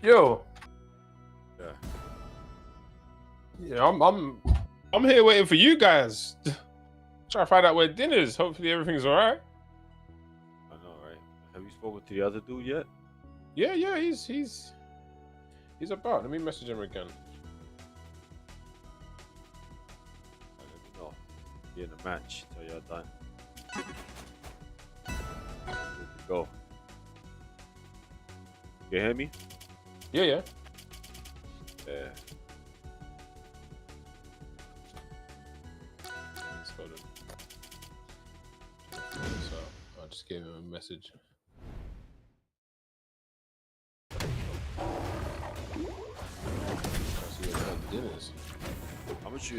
Yo. Yeah. Yeah, I'm here waiting for you guys. Trying to find out where dinner is. Hopefully everything's alright. I know, right? Have you spoken to the other dude yet? Yeah, he's about. Let me message him again. Let me know. Be in the match till you're done. Good to go. You hear me? Yeah. Yeah. So I just gave him a message. See what dinner is. How much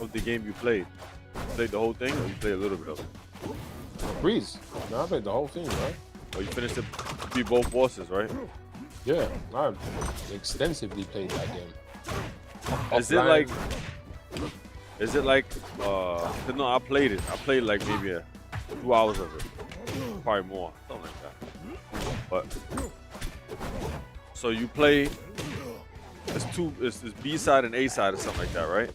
of the game you played? You played the whole thing, or you played a little bit of it? Breeze. No, I played the whole thing, right? Oh, you finished it. Beat both bosses, right? Yeah, I extensively played that game. Is it like? No, I played it. I played like maybe 2 hours of it, probably more, something like that. But so you play. It's B side and A side or something like that, right?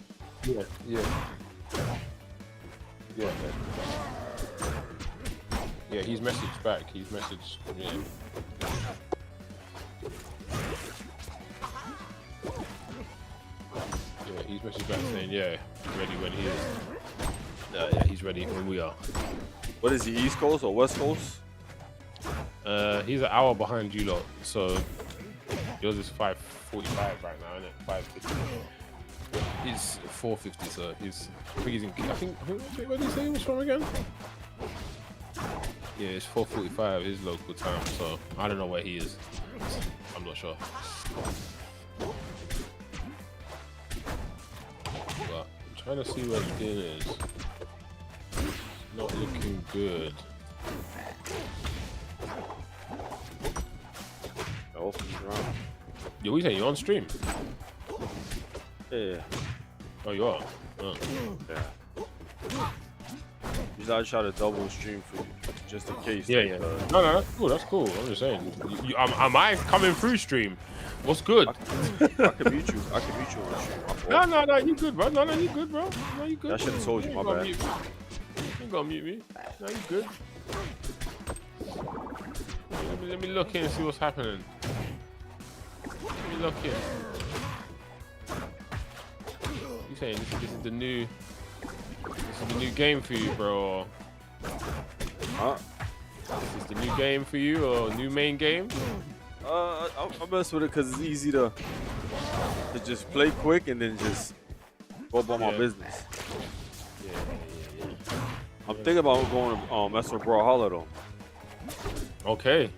Yeah, he's messaged back. He's messaged me. Yeah, he's messaged back saying, yeah, ready when he is. Yeah, he's ready when we are. What is he, East Coast or West Coast? He's an hour behind you lot, so yours is 5:45 right now, isn't it? 5:50. He's 4:50, so I think where did he say he was from again? Yeah, it's 4:45 his local time, so I don't know where he is. I'm not sure. But I'm trying to see where Din is. It's not looking good. Yo, what you saying? You on stream? Yeah. Oh, you are? Oh. Yeah. Usually I try to double stream for you, just in case. Yeah. No, that's cool. That's cool. I'm just saying. Am I coming through stream? What's good? I can mute you. I can mute you on stream. No, you good, bro. No, you good, bro. No, you good. I should have told you, my bad. You ain't gonna mute me. No, you good. Let me look in and see what's happening. Let me look in. You saying this is the new game for you, bro? Huh? Is this the new game for you or new main game? I mess with it because it's easy to just play quick and then just go about my business. Yeah. I'm thinking about going to mess with Brawlhalla though. Okay.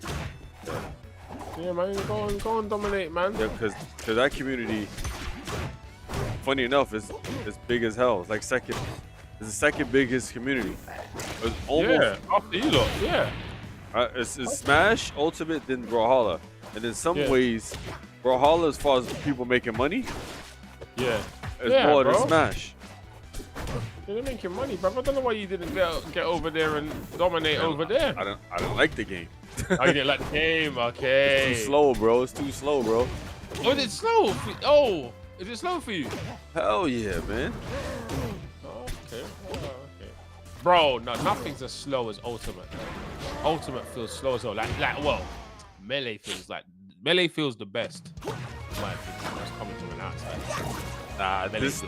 Yeah, man, go and dominate, man. Yeah, because that community, funny enough, is big as hell. It's like it's the second biggest community. It's almost, after you lot, yeah. It's Smash, Ultimate, then Brawlhalla. And in some ways, Brawlhalla, as far as people making money, is more than Smash. They're making money, bro. I don't know why you didn't get over there and dominate over there. I don't like the game. Oh, you didn't like the game? Okay. It's too slow, bro. It's too slow, bro. Oh, is it slow? Is it slow for you? Hell yeah, man. Okay. Bro, no, nothing's as slow as Ultimate. Ultimate feels slow as well. Melee feels the best. In my opinion, that's coming from an outside. Nah, this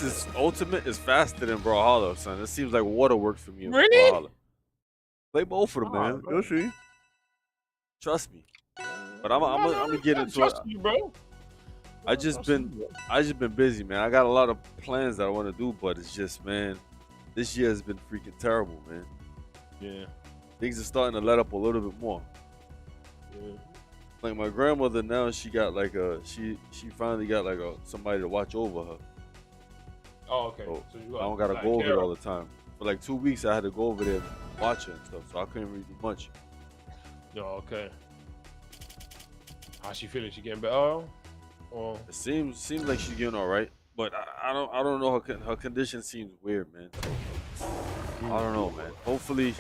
is Ultimate is faster than Brawlhalla, son. It seems like waterworks for me. Really? Brawlhalla. Play both of them, man. You'll see. Trust me. But I'm gonna get into it. You, bro. I just been busy, man. I got a lot of plans that I want to do, but it's just, man, this year has been freaking terrible, man. Yeah. Things are starting to let up a little bit more. Yeah. Like my grandmother now, she got like she finally got like somebody to watch over her. Oh, okay. So you I don't gotta go over there all the time. For like 2 weeks, I had to go over there and watch her and stuff, so I couldn't really do much. Yo, okay. How's she feeling? She getting better? Or it seems like she's getting all right, but I don't know. Her condition seems weird, man. So, I don't know, man. Hopefully,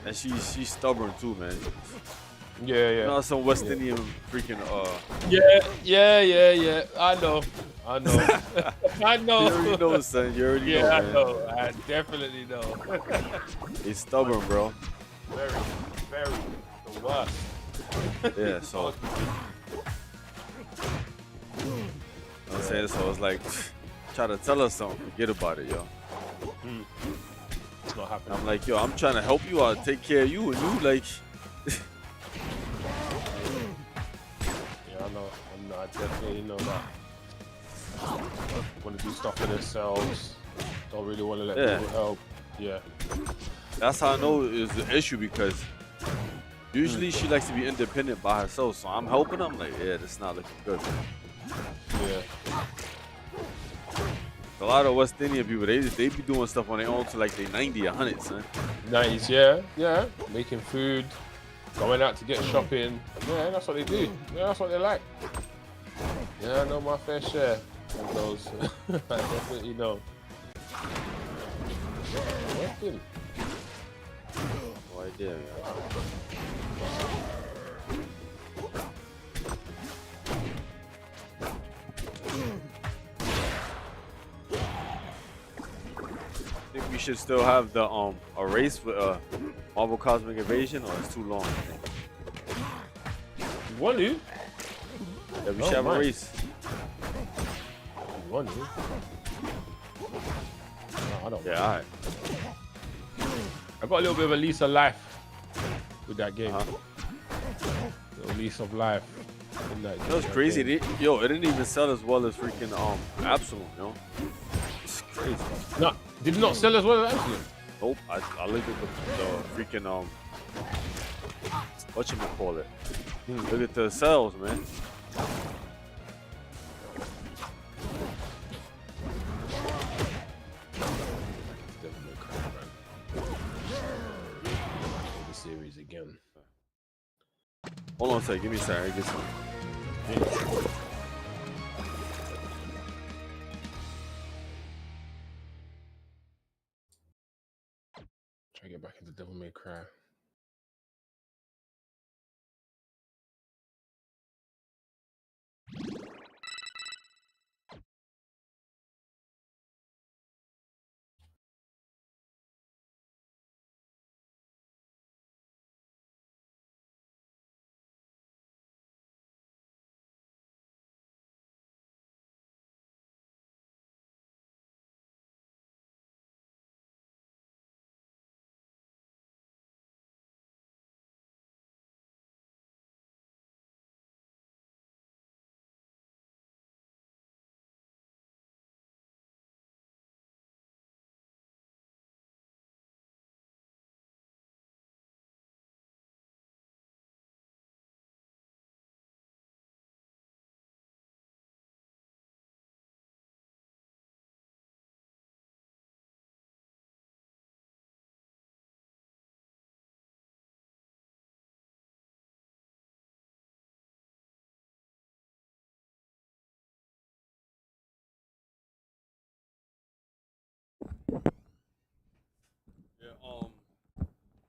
and she's stubborn too, man. Yeah, You yeah. know, some West Indian freaking Yeah. I know. I know. You already know, son. You already know, Yeah, I man. know. I definitely know. He's stubborn, bro. Very, very the worst. Yeah, so I'm saying, so it's like try to tell us something, forget about it, yo. It's not happening. I'm like, yo, I'm trying to help you out, take care of you, and you like Yeah, I know. I definitely know that. Want to do stuff for themselves. Don't really want to let people help. Yeah. that's how I know it's the issue because usually she likes to be independent by herself. So I'm helping her. I'm like, yeah, this is not looking good. Yeah. A lot of West Indian people, they be doing stuff on their own to like they 90, 100, son. 90s, yeah. Making food, going out to get shopping. Yeah, that's what they do. Yeah, that's what they like. Yeah, I know my fair share of those. I definitely know. Working. No idea, man. I think we should still have the a race with Marvel Cosmic Invasion, or it's too long. You want to? Yeah, we should have a race. You want to? No, I don't. Yeah, all right. I got a little bit of a lease of life with that game. Little lease of life in that game. That was crazy. It didn't even sell as well as freaking Absalom, yo. It's crazy. No, did it not sell as well as Absalom? Nope. I looked at the freaking whatchamacallit. Look at the sales, man. The series again. Hold on a second. Give me a second. I get some. Try to get back into Devil May Cry.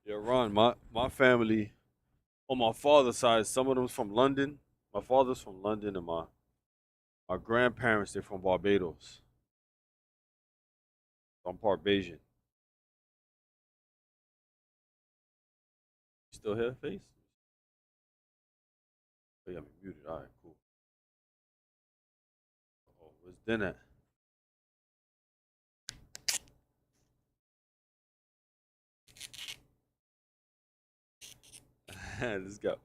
Yeah, Ron. My family on my father's side, some of them's from London. My father's from London, and my grandparents they're from Barbados. So I'm part Bayesian. You still here, face? Oh, you got me muted. All right, cool. Oh, where's Den at? This guy.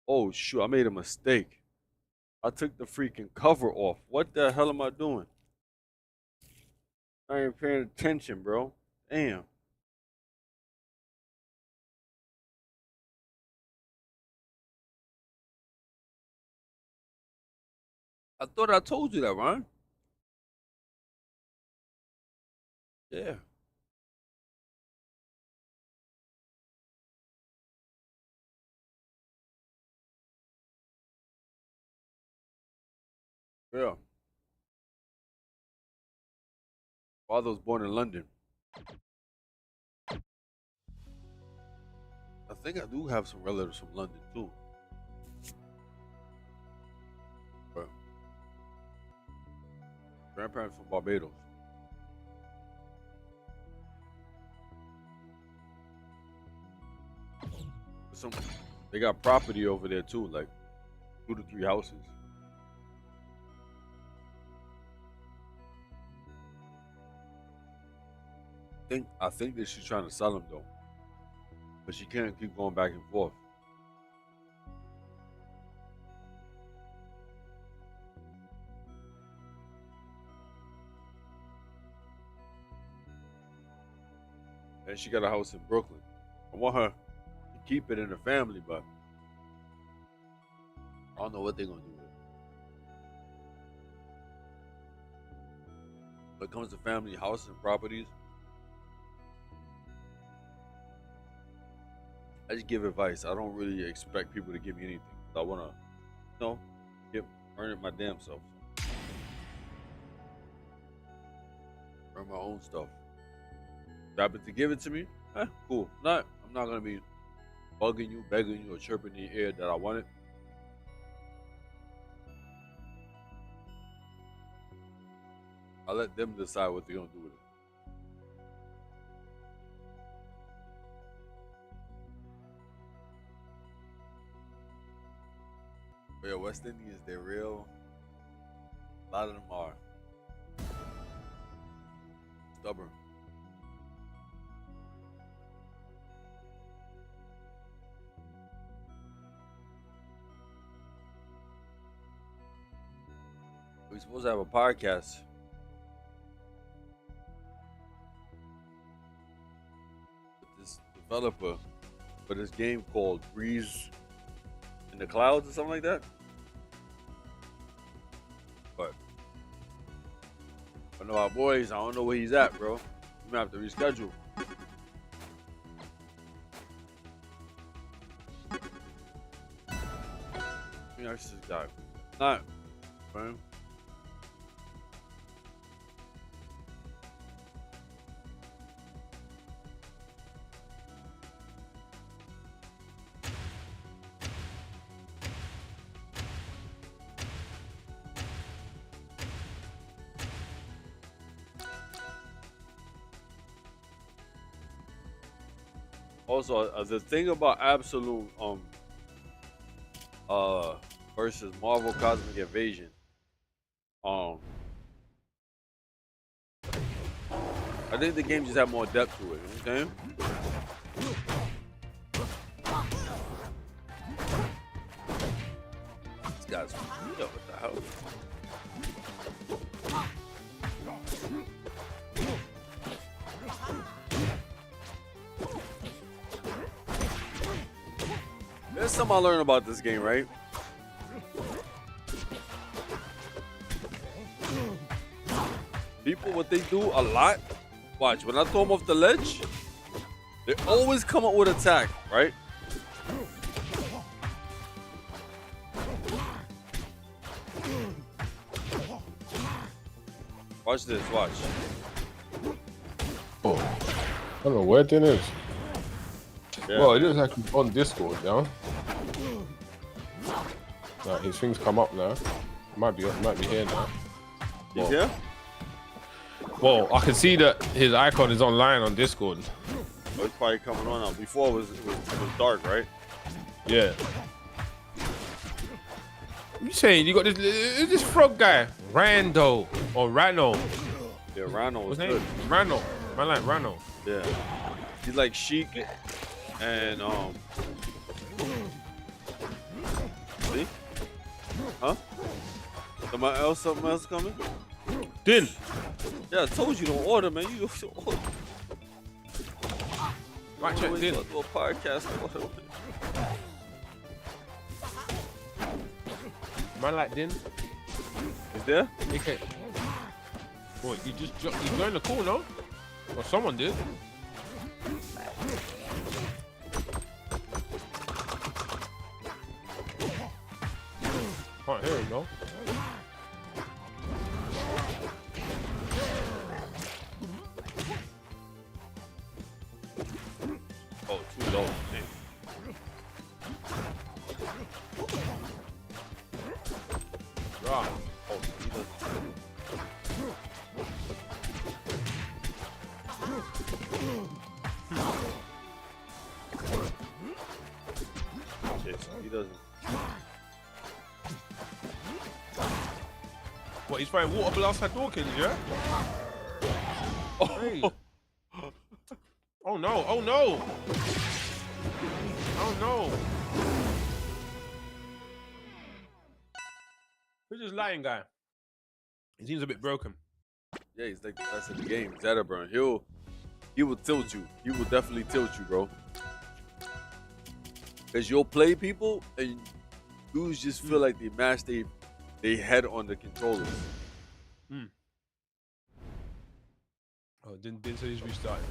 Oh shoot! I made a mistake. I took the freaking cover off. What the hell am I doing? I ain't paying attention, bro. Damn. I thought I told you that, Ron. Yeah. Yeah. Father was born in London. I think I do have some relatives from London too. Grandparents from Barbados. They got property over there too, like 2 to 3 houses. I think that she's trying to sell them though, but she can't keep going back and forth. And she got a house in Brooklyn. I want her to keep it in the family, but I don't know what they're gonna do with it. When it comes to family houses and properties, I just give advice. I don't really expect people to give me anything. I wanna, earn it my damn self. Earn my own stuff. Happen to give it to me, cool. I'm not gonna be bugging you, begging you, or chirping in your ear that I want it. I'll let them decide what they're gonna do with it. But yeah, West Indians, they're real. A lot of them are stubborn. We're supposed to have a podcast. With this developer for this game called Breeze in the Clouds or something like that. But I know our boys, I don't know where he's at, bro. We might have to reschedule. Let me ask this guy. Not, man. Also, the thing about Absolute versus Marvel Cosmic Invasion, I think the game just had more depth to it. You know what I'm saying? This guy's yo, what the hell? There's something I learned about this game, right? People, what they do a lot, watch, when I throw them off the ledge, they always come up with attack, right? Watch this, watch. Oh, I don't know where it is. Yeah. Well, it is actually on Discord now. Like, his things come up now. Might be here now. He's here? Well, I can see that his icon is online on Discord. Oh, it's probably coming on now. Before it was dark, right? Yeah. What you saying? You got this frog guy, Rando or Rano. Yeah, Rano was What's his good. name? Rano. Man like Rano. Yeah. He's like Sheik and see? Huh? Something else coming? Din. Yeah, I told you don't order, man. You don't order. Right check Din. Do a podcast order. Man like Din. Is there? Okay. Boy, you joined the call, no? Or someone did. Can't hear him, no? Oh, too low. Right. Oh, he doesn't. doesn't. What, he's throwing water blast at Dawkins, yeah? Hey. Oh no, oh no! Oh no! Who's this lying guy? He seems a bit broken. Yeah, he's like the best of the game. Zetaburn. He will tilt you. He will definitely tilt you, bro. Cause you'll play people and dudes just feel like they mash they head on the controllers. Oh, didn't say he's restarted.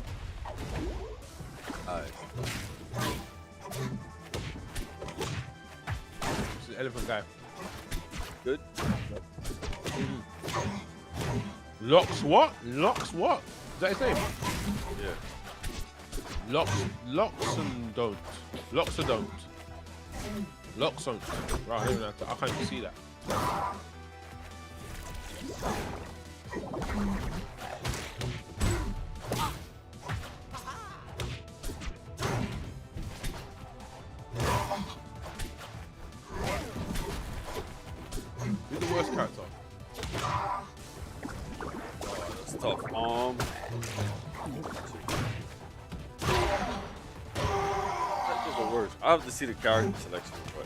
Alright. It's the elephant guy. Good? Locks what? Locks what? Is that his name? Yeah. Locks and don't. Locks or don't. Locks on. Right, I can't even see that. Who's the worst character? That's tough. That is the worst. I have to see the character selection, but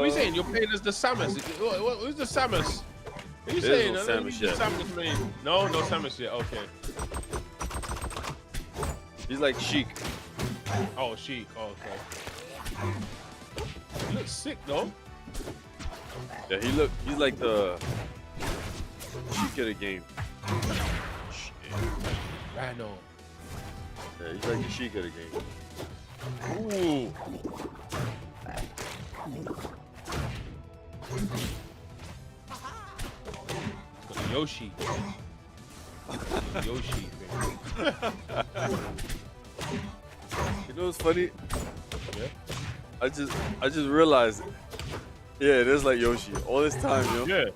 So he's saying you're playing as the Samus. Who's the Samus? What are you saying? No Samus yet. No Samus yet. Okay. He's like Sheik. Oh, Sheik. Oh, okay. He looks sick though. Yeah, he's like the Sheik of the game. Rhino. Yeah, he's like the Sheik of the game. Ooh. Got the Yoshi. Yoshi thing. You know what's funny? Yeah. I just realized it. Yeah, it is like Yoshi. All this time, yo. Yeah.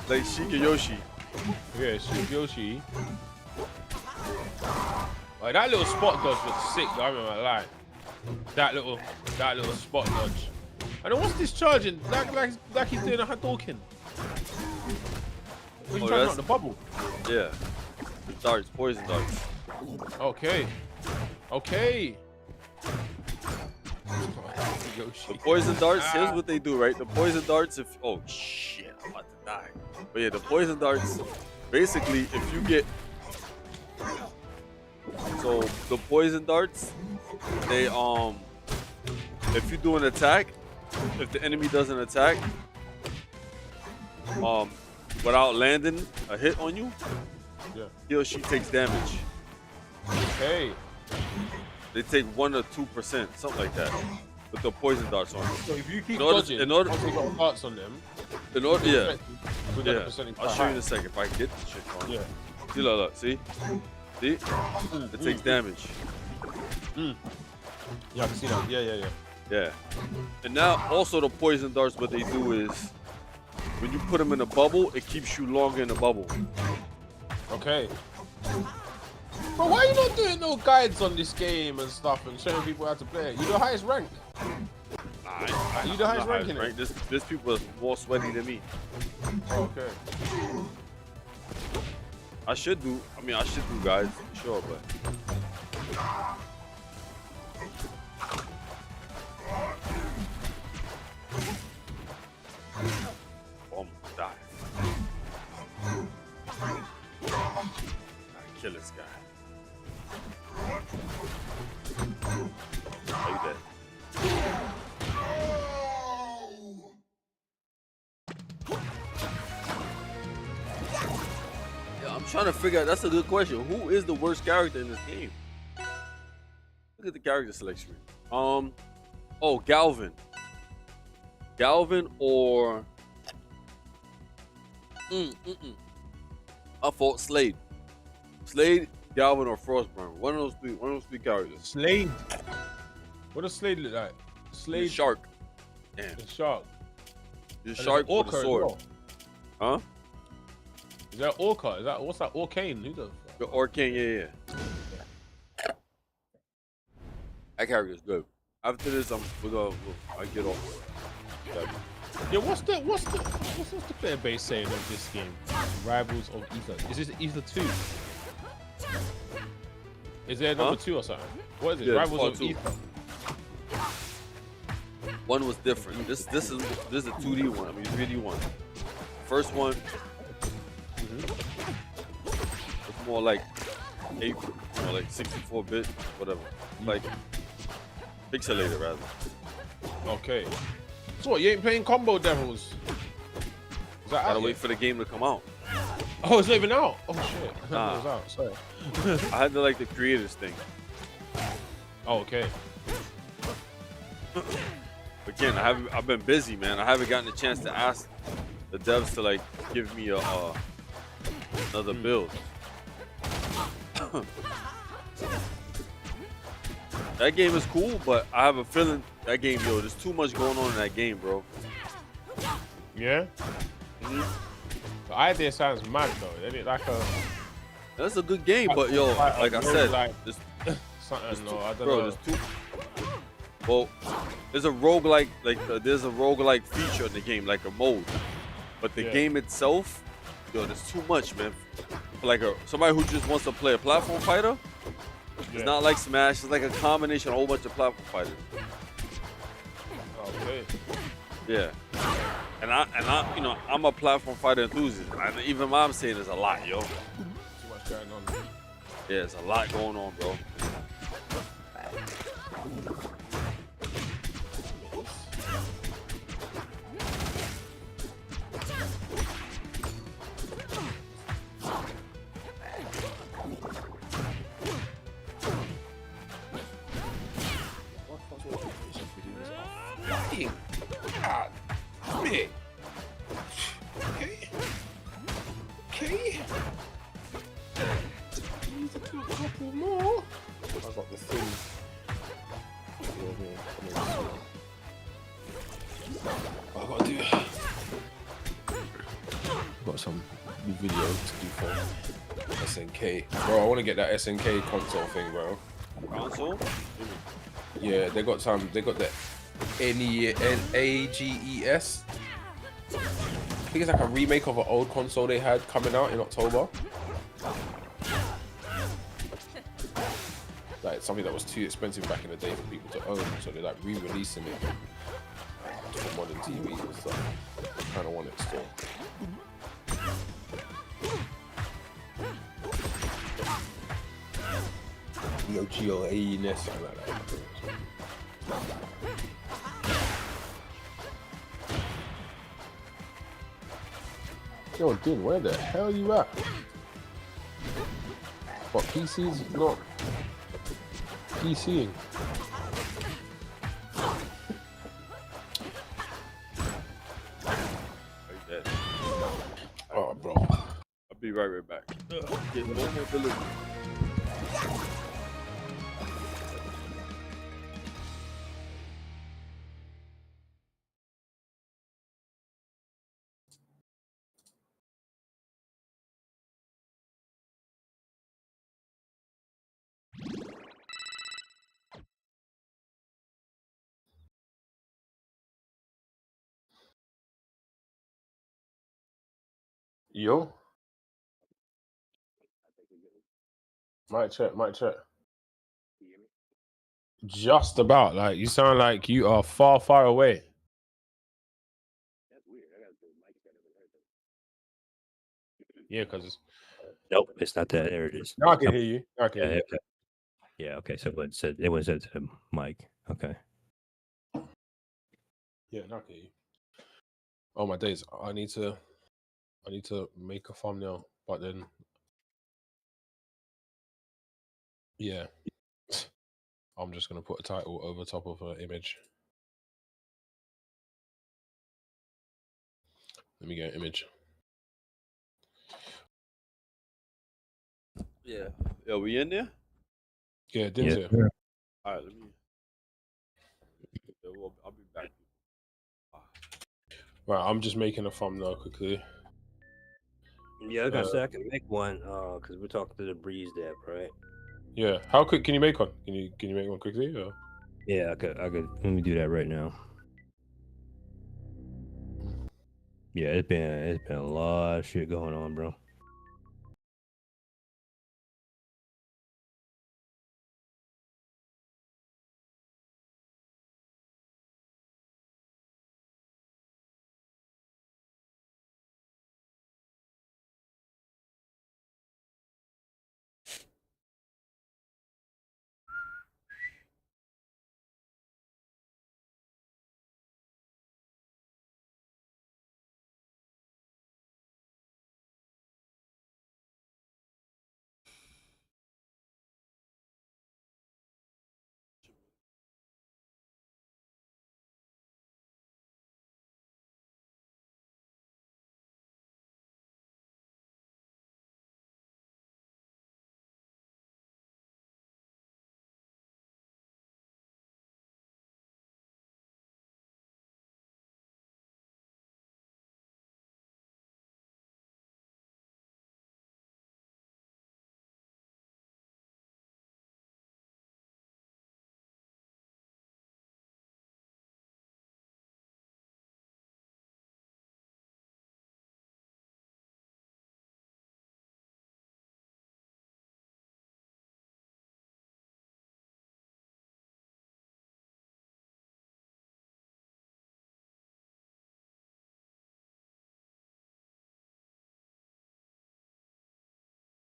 Like Sheik and Yoshi. Yeah, Sheik Yoshi. Like, that little spot dodge was sick though, I remember like that little spot dodge. And then what's this charging? Like he's doing a Hadouken. He's trying out the bubble. Yeah. The darts, poison darts. Okay. Okay. The poison darts, here's what they do, right? The poison darts, oh shit, I'm about to die. But yeah, the poison darts, basically, if you get, so the poison darts, they, if you do an attack, if the enemy does an attack, without landing a hit on you, yeah, he or she takes damage. Okay. They take 1 or 2%, something like that, with the poison darts on them. So if you keep dodging, once you got darts on them, yeah. percentage I'll show you in a second if I can get this shit on. Yeah. See, look, see? See? It takes damage. Yeah, I can see that. Yeah. Yeah. And now, also the poison darts, what they do is, when you put them in a bubble, it keeps you longer in the bubble. Okay. But why are you not doing no guides on this game and stuff and showing people how to play it? You're the highest rank. Nah, you the highest rank in it? This people is more sweaty than me. Okay. I should do guides, for sure, but... Oh my God. Gotta kill this guy. Are you dead? Yeah, I'm trying to figure out, that's a good question. Who is the worst character in this game? Look at the character selection. Oh, Galvin. Galvin or I thought Slade. Slade, Galvin, or Frostburn. One of those three characters. Slade. What does Slade look like? Slade. The shark. Damn. The shark. The shark with the sword. Well. Huh? Is that Orca? What's that? Orcane? Who the fuck? The Orcan, yeah. That character is good. After this, I get off. Yeah, what's the player base saying of this game? Rivals of Ether. Is this Ether 2? Is there number 2 or something? What is it? Yeah, Rivals part of 2. Ether. One was different. This is a 2D one. I mean 3D one. First one, it's more like 64-bit, whatever. Like pixelated rather. Okay. So what? You ain't playing Combo Devils? Is that Gotta out wait yet? for the game to come out. Oh, it's not even out. Oh shit. Nah. It was out. Sorry. I had to like the creators thing. Oh, okay. Again, I've been busy, man. I haven't gotten a chance to ask the devs to like give me another build. That game is cool, but I have a feeling that game, there's too much going on in that game, bro. Yeah. The idea sounds mad though. Isn't it like a That's a good game, but like I said, there's something? No, I don't bro, know. there's too. Well, there's a roguelike, there's a roguelike feature in the game, like a mode. But the game itself, there's too much, man. For like somebody who just wants to play a platform fighter, it's not like Smash. It's like a combination of a whole bunch of platform fighters. Okay. Yeah. And I'm a platform fighter enthusiast. And even mom saying there's a lot, yo. Too much going on. Yeah, there's a lot going on, bro. God, me. Okay. Okay. Need to do a couple more. I got the thing. I gotta do. Got some video to do for SNK. Bro, I want to get that SNK console thing, bro. Console? Yeah, they got the NAGES. I think it's like a remake of an old console they had coming out in October. Like something that was too expensive back in the day for people to own, so they're like re-releasing it for modern TVs and stuff. I kind of want it still. Neo Geo AES, something like that. Yo, Din, where the hell you at? What, PC's not PCing? Like that. Oh, bro. I'll be right back. Get one more delivery. Yo? Mic check, mic check. Just about. Like you sound like you are far, far away. Yeah, because Nope, it's not that. There it is. Now I can hear you. Now I can hear Yeah, you. okay. Yeah, okay. So it was said to Mike. Okay. Yeah, now I can hear you. Oh my days. I need to make a thumbnail, but then yeah. I'm just gonna put a title over top of an image. Let me get an image. Yeah. Yeah, we in there? Yeah, Din's Yeah. here. All right, let me. Yeah, well, I'll be back. Right, I'm just making a thumbnail quickly. Yeah, I was gonna say I can make one. Because we're talking to the Breeze Dev, right? Yeah. How quick can you make one? Can you make one quickly? Or? Yeah, I could. I could. Let me do that right now. Yeah, it's been a lot of shit going on, bro.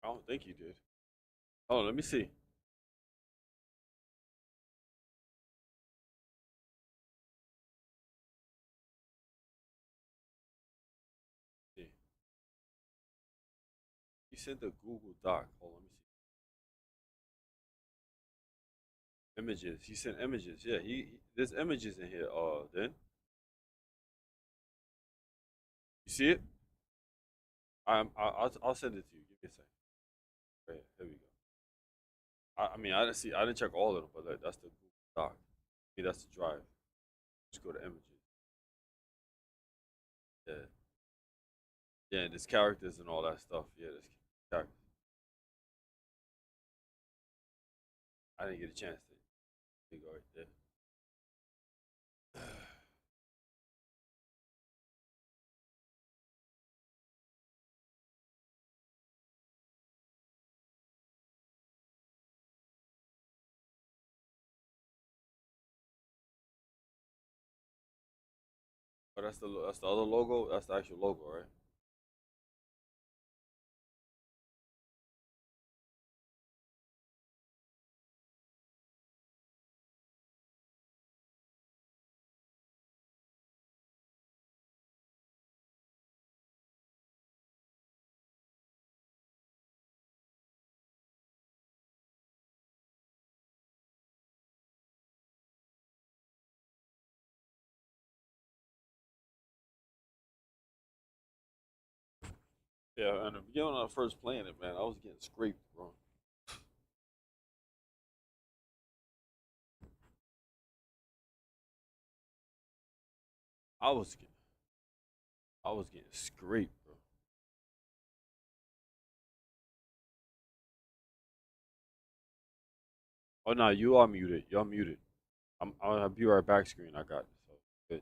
I don't think you did. Oh, let me see. Yeah. He sent the Google Doc. Hold on, let me see. Images. He sent images. Yeah, there's images in here. Then you see it? I'll send it to you. Give me a second. Right here we go. I mean, I didn't see. I didn't check all of them, but that's the Google Doc. I mean, that's the drive. Just go to images. Yeah, yeah. And there's characters and all that stuff. Yeah, there's characters. I didn't get a chance to. There you go right there. But that's the other logo. That's the actual logo, right? Yeah, and the beginning when I first playing it, man, I was getting scraped, bro. I was getting, I was getting scraped, bro. Oh no, you are muted. You're muted. I'll be right back. Screen. I got it. So good.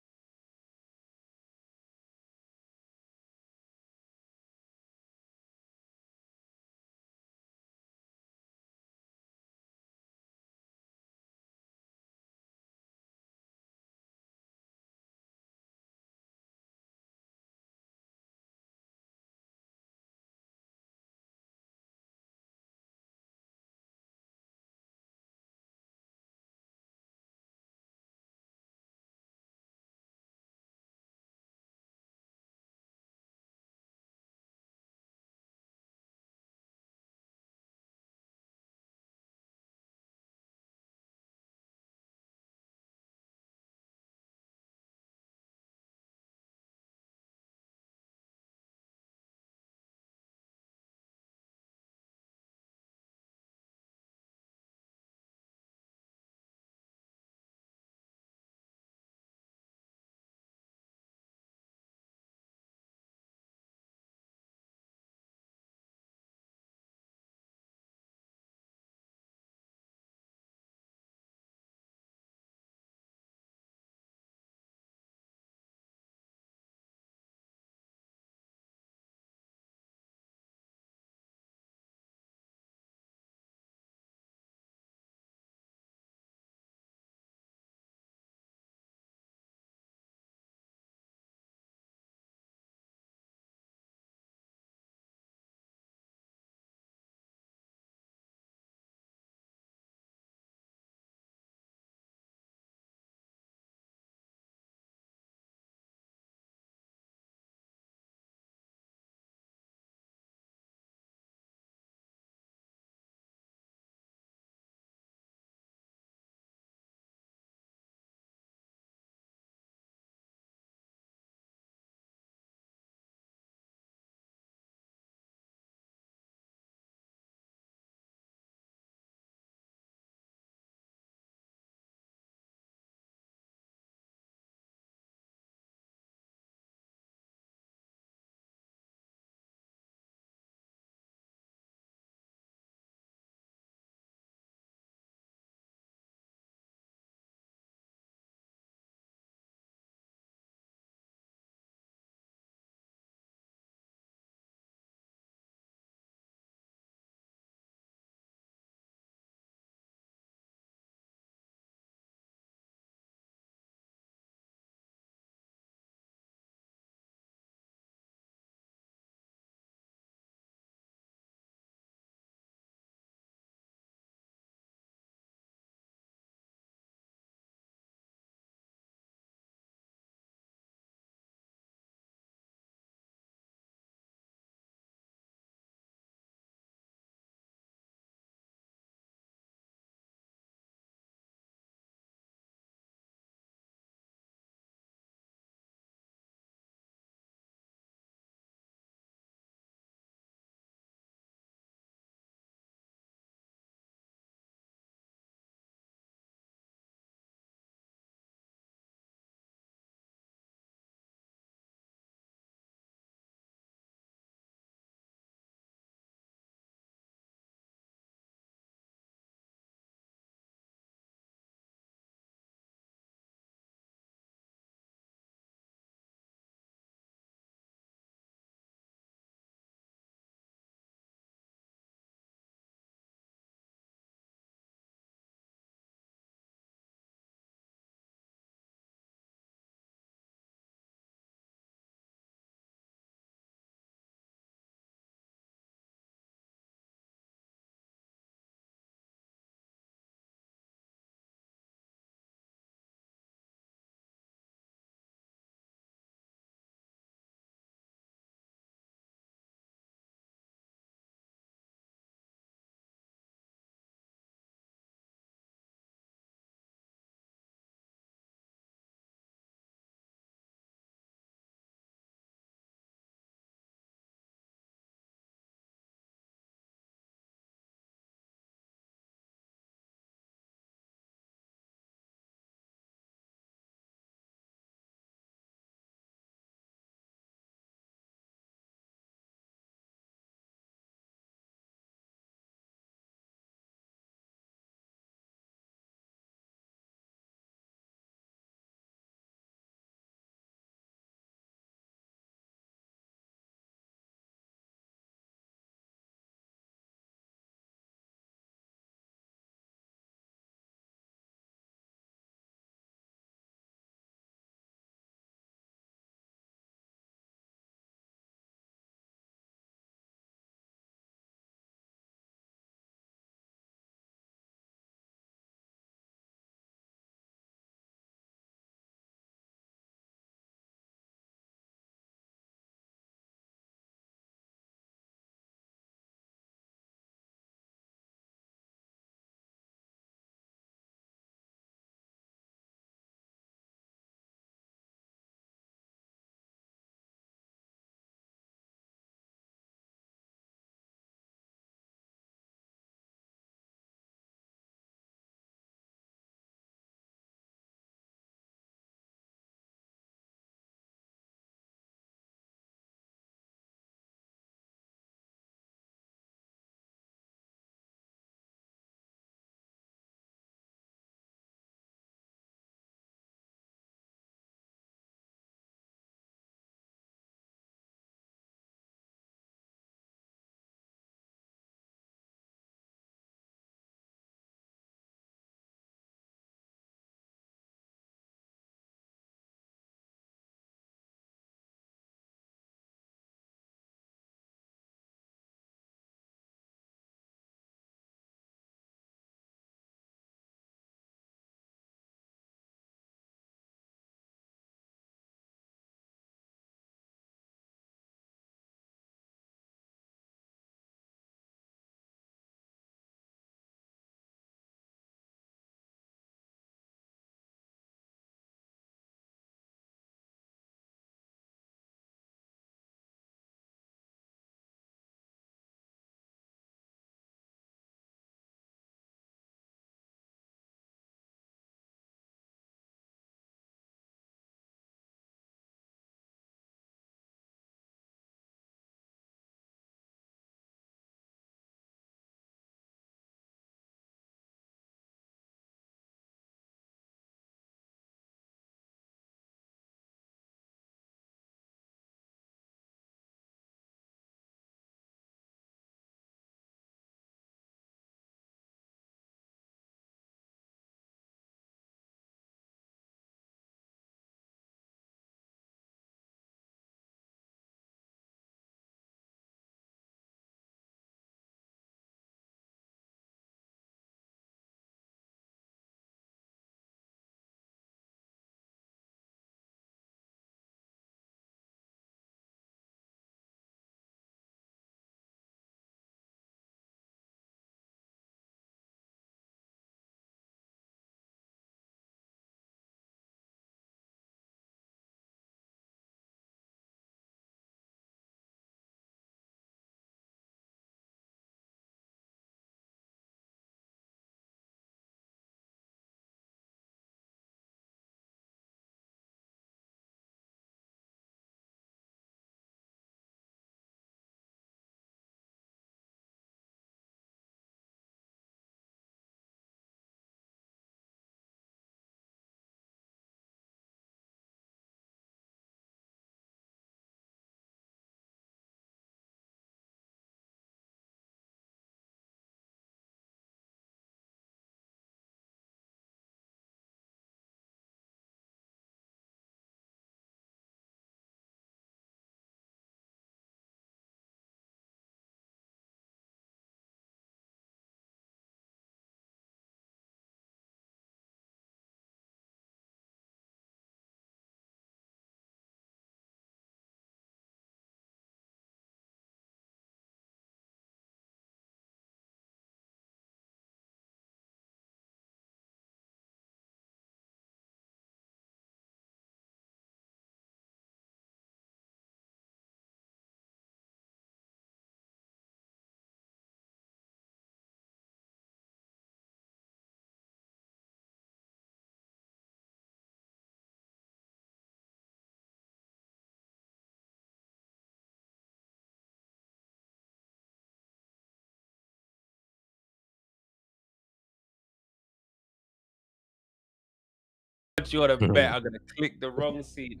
much you want to bet I'm gonna click the wrong scene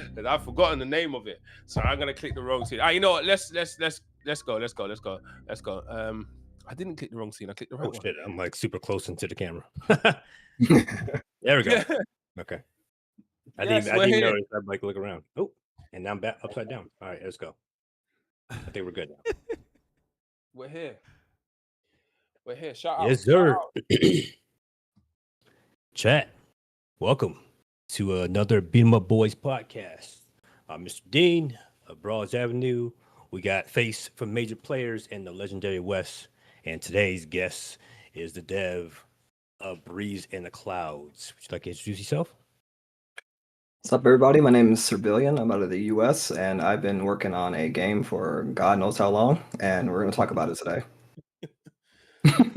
because I've forgotten the name of it. So I'm gonna click the wrong scene. You know what? Let's go. I didn't click the wrong scene. I clicked the right Oh one. shit! I'm like super close into the camera. There we go. Yeah. Okay. Yes, I we're didn't here. notice. I'm like look around. Oh, and now I'm back upside down. All right, let's go. I think we're good now. We're here. We're here. Shout Yes, out. Shout sir. out. Chat. Welcome to another Beatemup Boys podcast. I'm Mr. Dean of Broads Avenue. We got Face from Major Players and the Legendary West. And today's guest is the dev of Breeze in the Clouds. Would you like to introduce yourself? What's up, everybody? My name is Serbillion. I'm out of the US, and I've been working on a game for God knows how long, and we're going to talk about it today.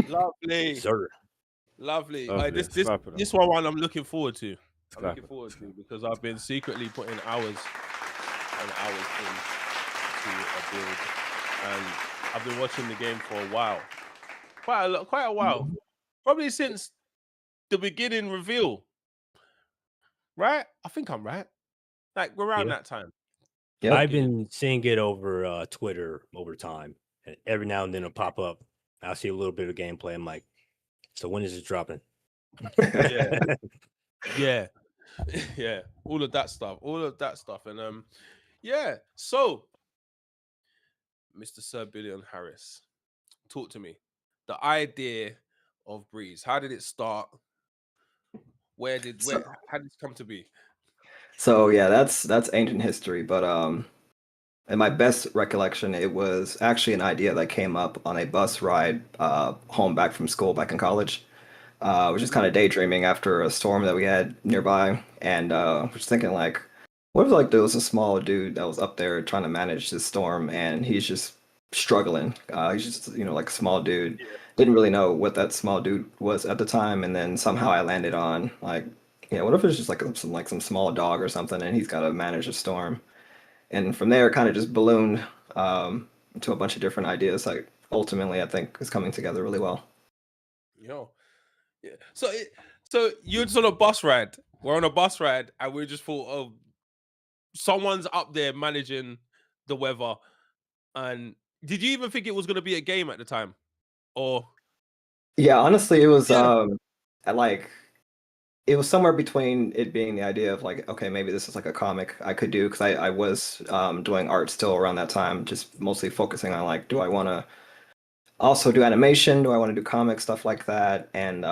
Lovely. Sir. Lovely. Lovely. This one I'm looking forward to. I'm Clap looking it. forward to because I've been secretly putting hours and hours into a build, and I've been watching the game for a while, quite a while, probably since the beginning reveal. Right? I think I'm right. Like around Yeah. that time. Yep. I've been seeing it over Twitter over time. And every now and then it'll pop up. I'll see a little bit of gameplay. I'm like, so when is it dropping? Yeah. Yeah. Yeah. All of that stuff. And yeah. So Mr. Sir Billion Harris, talk to me. The idea of Breeze. How did it start? How did it come to be? So yeah, that's ancient history, but in my best recollection, it was actually an idea that came up on a bus ride home back from school back in college. I was just kind of daydreaming after a storm that we had nearby, and was thinking like, what if like there was a small dude that was up there trying to manage this storm, and he's just struggling. He's just like a small dude. Didn't really know what that small dude was at the time, and then somehow I landed on like, what if it's just like some small dog or something, and he's got to manage a storm. And from there, it kind of just ballooned to a bunch of different ideas. Like ultimately, I think is coming together really well. Yo. Yeah. So you're just on a bus ride. We're on a bus ride, and we just thought, oh, someone's up there managing the weather. And did you even think it was going to be a game at the time, or? Yeah, honestly, it was Yeah. like it was somewhere between it being the idea of like, okay, maybe this is like a comic I could do because I was doing art still around that time, just mostly focusing on like, do I want to also do animation? Do I want to do comic stuff like that? And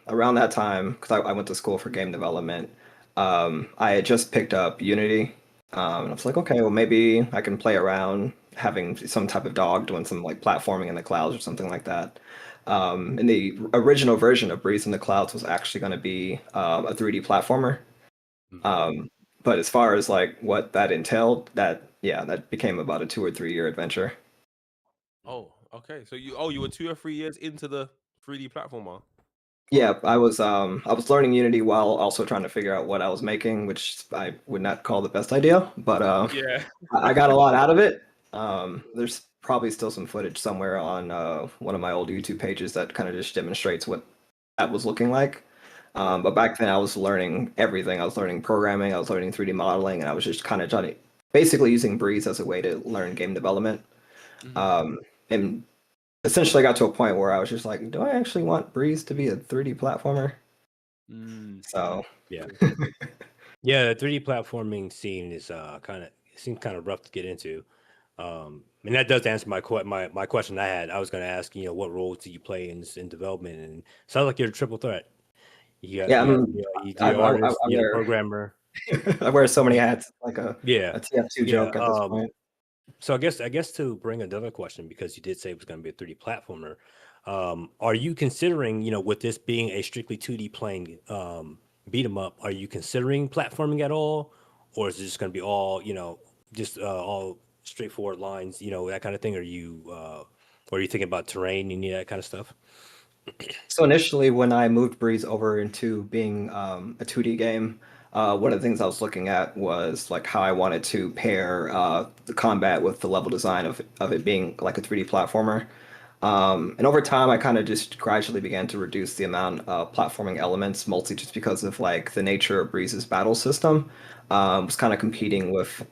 around that time, because I went to school for game development, I had just picked up Unity. And I was like, okay, well, maybe I can play around having some type of dog doing some like platforming in the clouds or something like that. And the original version of Breeze in the Clouds was actually going to be a 3D platformer. But as far as like what that entailed, that became about a 2 or 3 year adventure. Oh, okay. So you were 2 or 3 years into the 3D platformer. Yeah, I was learning Unity while also trying to figure out what I was making, which I would not call the best idea, but Yeah. I got a lot out of it. There's probably still some footage somewhere on one of my old YouTube pages that kind of just demonstrates what that was looking like. But back then I was learning everything. I was learning programming, I was learning 3D modeling, and I was just kind of basically using Breeze as a way to learn game development. And essentially got to a point where I was just like, do I actually want Breeze to be a 3D platformer? So yeah. Yeah, the 3D platforming scene is seems kind of rough to get into. And that does answer my question I had. I was going to ask, what roles do you play in development? And it sounds like you're a triple threat. You're an artist, you're a programmer. I wear so many hats, like a TF2 joke at this point. So I guess to bring another question, because you did say it was going to be a 3D platformer, are you considering, with this being a strictly 2D playing beat 'em up, are you considering platforming at all, or is it just going to be all all straightforward lines, that kind of thing? Or are you thinking about terrain, any of that kind of stuff? So initially, when I moved Breeze over into being a 2D game, one of the things I was looking at was like how I wanted to pair the combat with the level design of it being like a 3D platformer. And over time, I kind of just gradually began to reduce the amount of platforming elements, mostly just because of like the nature of Breeze's battle system. Was kind of competing with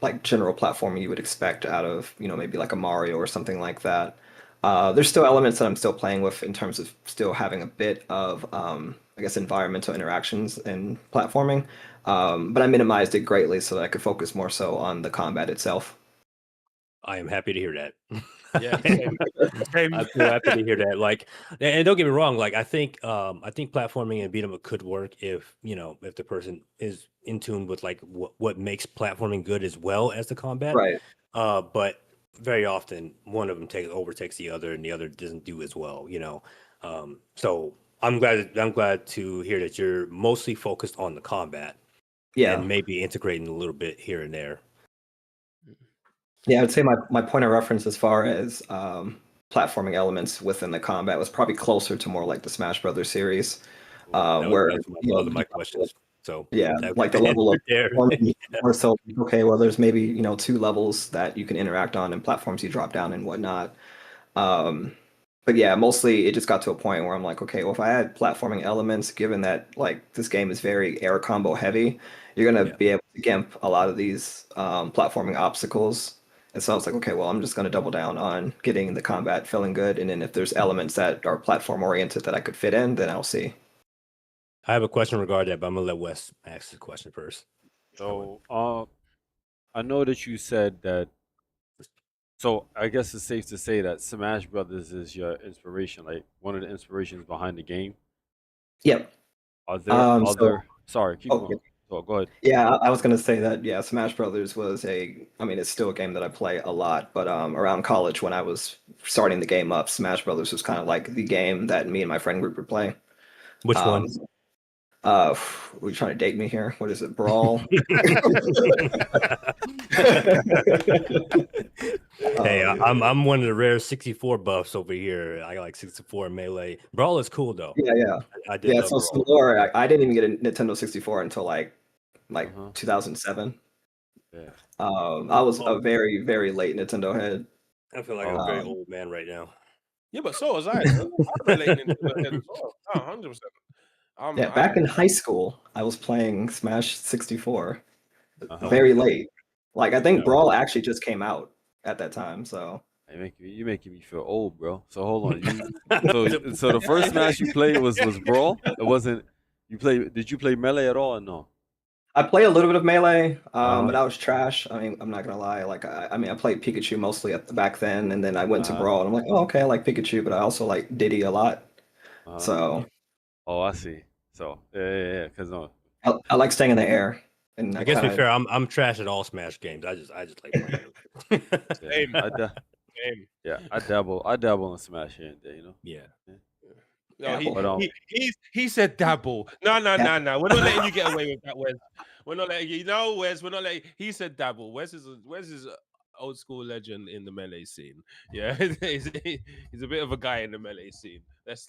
like general platforming you would expect out of, maybe like a Mario or something like that. There's still elements that I'm still playing with in terms of still having a bit of, I guess, environmental interactions in platforming. But I minimized it greatly so that I could focus more so on the combat itself. I am happy to hear that. Yeah, same. Same. I'm so happy to hear that. Like, and don't get me wrong. Like, I think platforming and beat 'em up could work if if the person is in tune with like what makes platforming good as well as the combat. Right. But very often one of them overtakes the other, and the other doesn't do as well. So I'm glad to hear that you're mostly focused on the combat Yeah. and maybe integrating a little bit here and there. Yeah, I would say my point of reference as far as platforming elements within the combat was probably closer to more like the Smash Brothers series, where That was one of my questions. So yeah, that like the level of there. platforming, more so okay, well, there's maybe 2 levels that you can interact on and platforms you drop down and whatnot. But yeah, mostly it just got to a point where I'm like, okay, well, if I had platforming elements, given that like this game is very air combo heavy, you're gonna Yeah. be able to gimp a lot of these platforming obstacles. And so I was like, okay, well, I'm just gonna double down on getting the combat feeling good, and then if there's elements that are platform oriented that I could fit in, then I'll see. I have a question regarding that, but I'm gonna let Wes ask the question first. So, I know that you said that. So I guess it's safe to say that Smash Brothers is your inspiration, like one of the inspirations behind the game. Yep. Are there So other? Sorry, keep oh, going. So go ahead. yeah, I was gonna say that yeah, Smash Brothers was I mean, it's still a game that I play a lot, but around college when I was starting the game up, Smash Brothers was kind of like the game that me and my friend group would play. Which Um, one? uh, were you trying to date me here? What is it, Brawl? Hey, Um, I'm one of the rare 64 buffs over here. I got like 64 melee. Brawl is cool though. yeah. I did Yeah, love so Brawl. Lore, I didn't even get a Nintendo 64 until like Uh-huh. 2007. Yeah. I was Oh, a very, very late Nintendo head. I feel like I'm a very Um, old man right now. Yeah, but so was I. I'm a late Nintendo head as well. Oh, 100%. yeah, back in high school, I was playing Smash 64 Uh-huh. very late. Like I think No. Brawl actually just came out at that time, so You making me feel old, bro. So hold on. So the first Smash you played was Brawl. It wasn't. You play? Did you play Melee at all? Or no. I play a little bit of Melee, Uh-huh. but I was trash. I mean, I'm not gonna lie. Like, I mean, I played Pikachu mostly back then, and then I went to Uh-huh. Brawl, and I'm like, oh, okay, I like Pikachu, but I also like Diddy a lot. Uh-huh. So Oh, I see. So yeah. Cause no. I like staying in the air, and I I guess to be kind fair, I'm trash at all Smash games. I just like playing them. Yeah. Same. Same. Yeah. I dabble in Smash here and there. You know. Yeah. No, But he said dabble. No. Yeah. We're not letting you get away with that, Wes. We're not letting you know, Wes. We're not letting. He said dabble. Wes is a old school legend in the melee scene. Yeah, he's a bit of a guy in the melee scene. Let's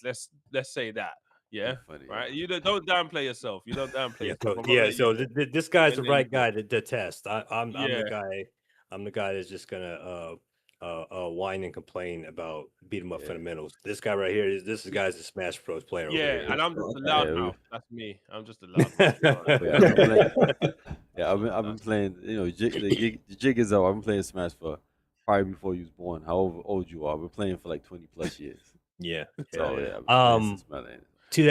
say that. Yeah, funny. right. You don't downplay yourself. You don't downplay Yeah. yourself. So I'm not yeah. letting So you. this guy's the Letting you right go. guy to test. I'm Yeah. the guy. I'm the guy that's just gonna whine and complain about beat 'em up Yeah. fundamentals. This guy right here this guy's a Smash Bros player. Yeah, over here. and I'm just a Okay. Yeah, loudmouth. That's me. I'm just a loudmouth. Yeah, I've been playing. Yeah, I've been playing. You know, the jig is up. I've been playing Smash for probably before you was born. However old you are, I've been playing for like 20 plus years. Yeah. So yeah, I've been playing since my lane. To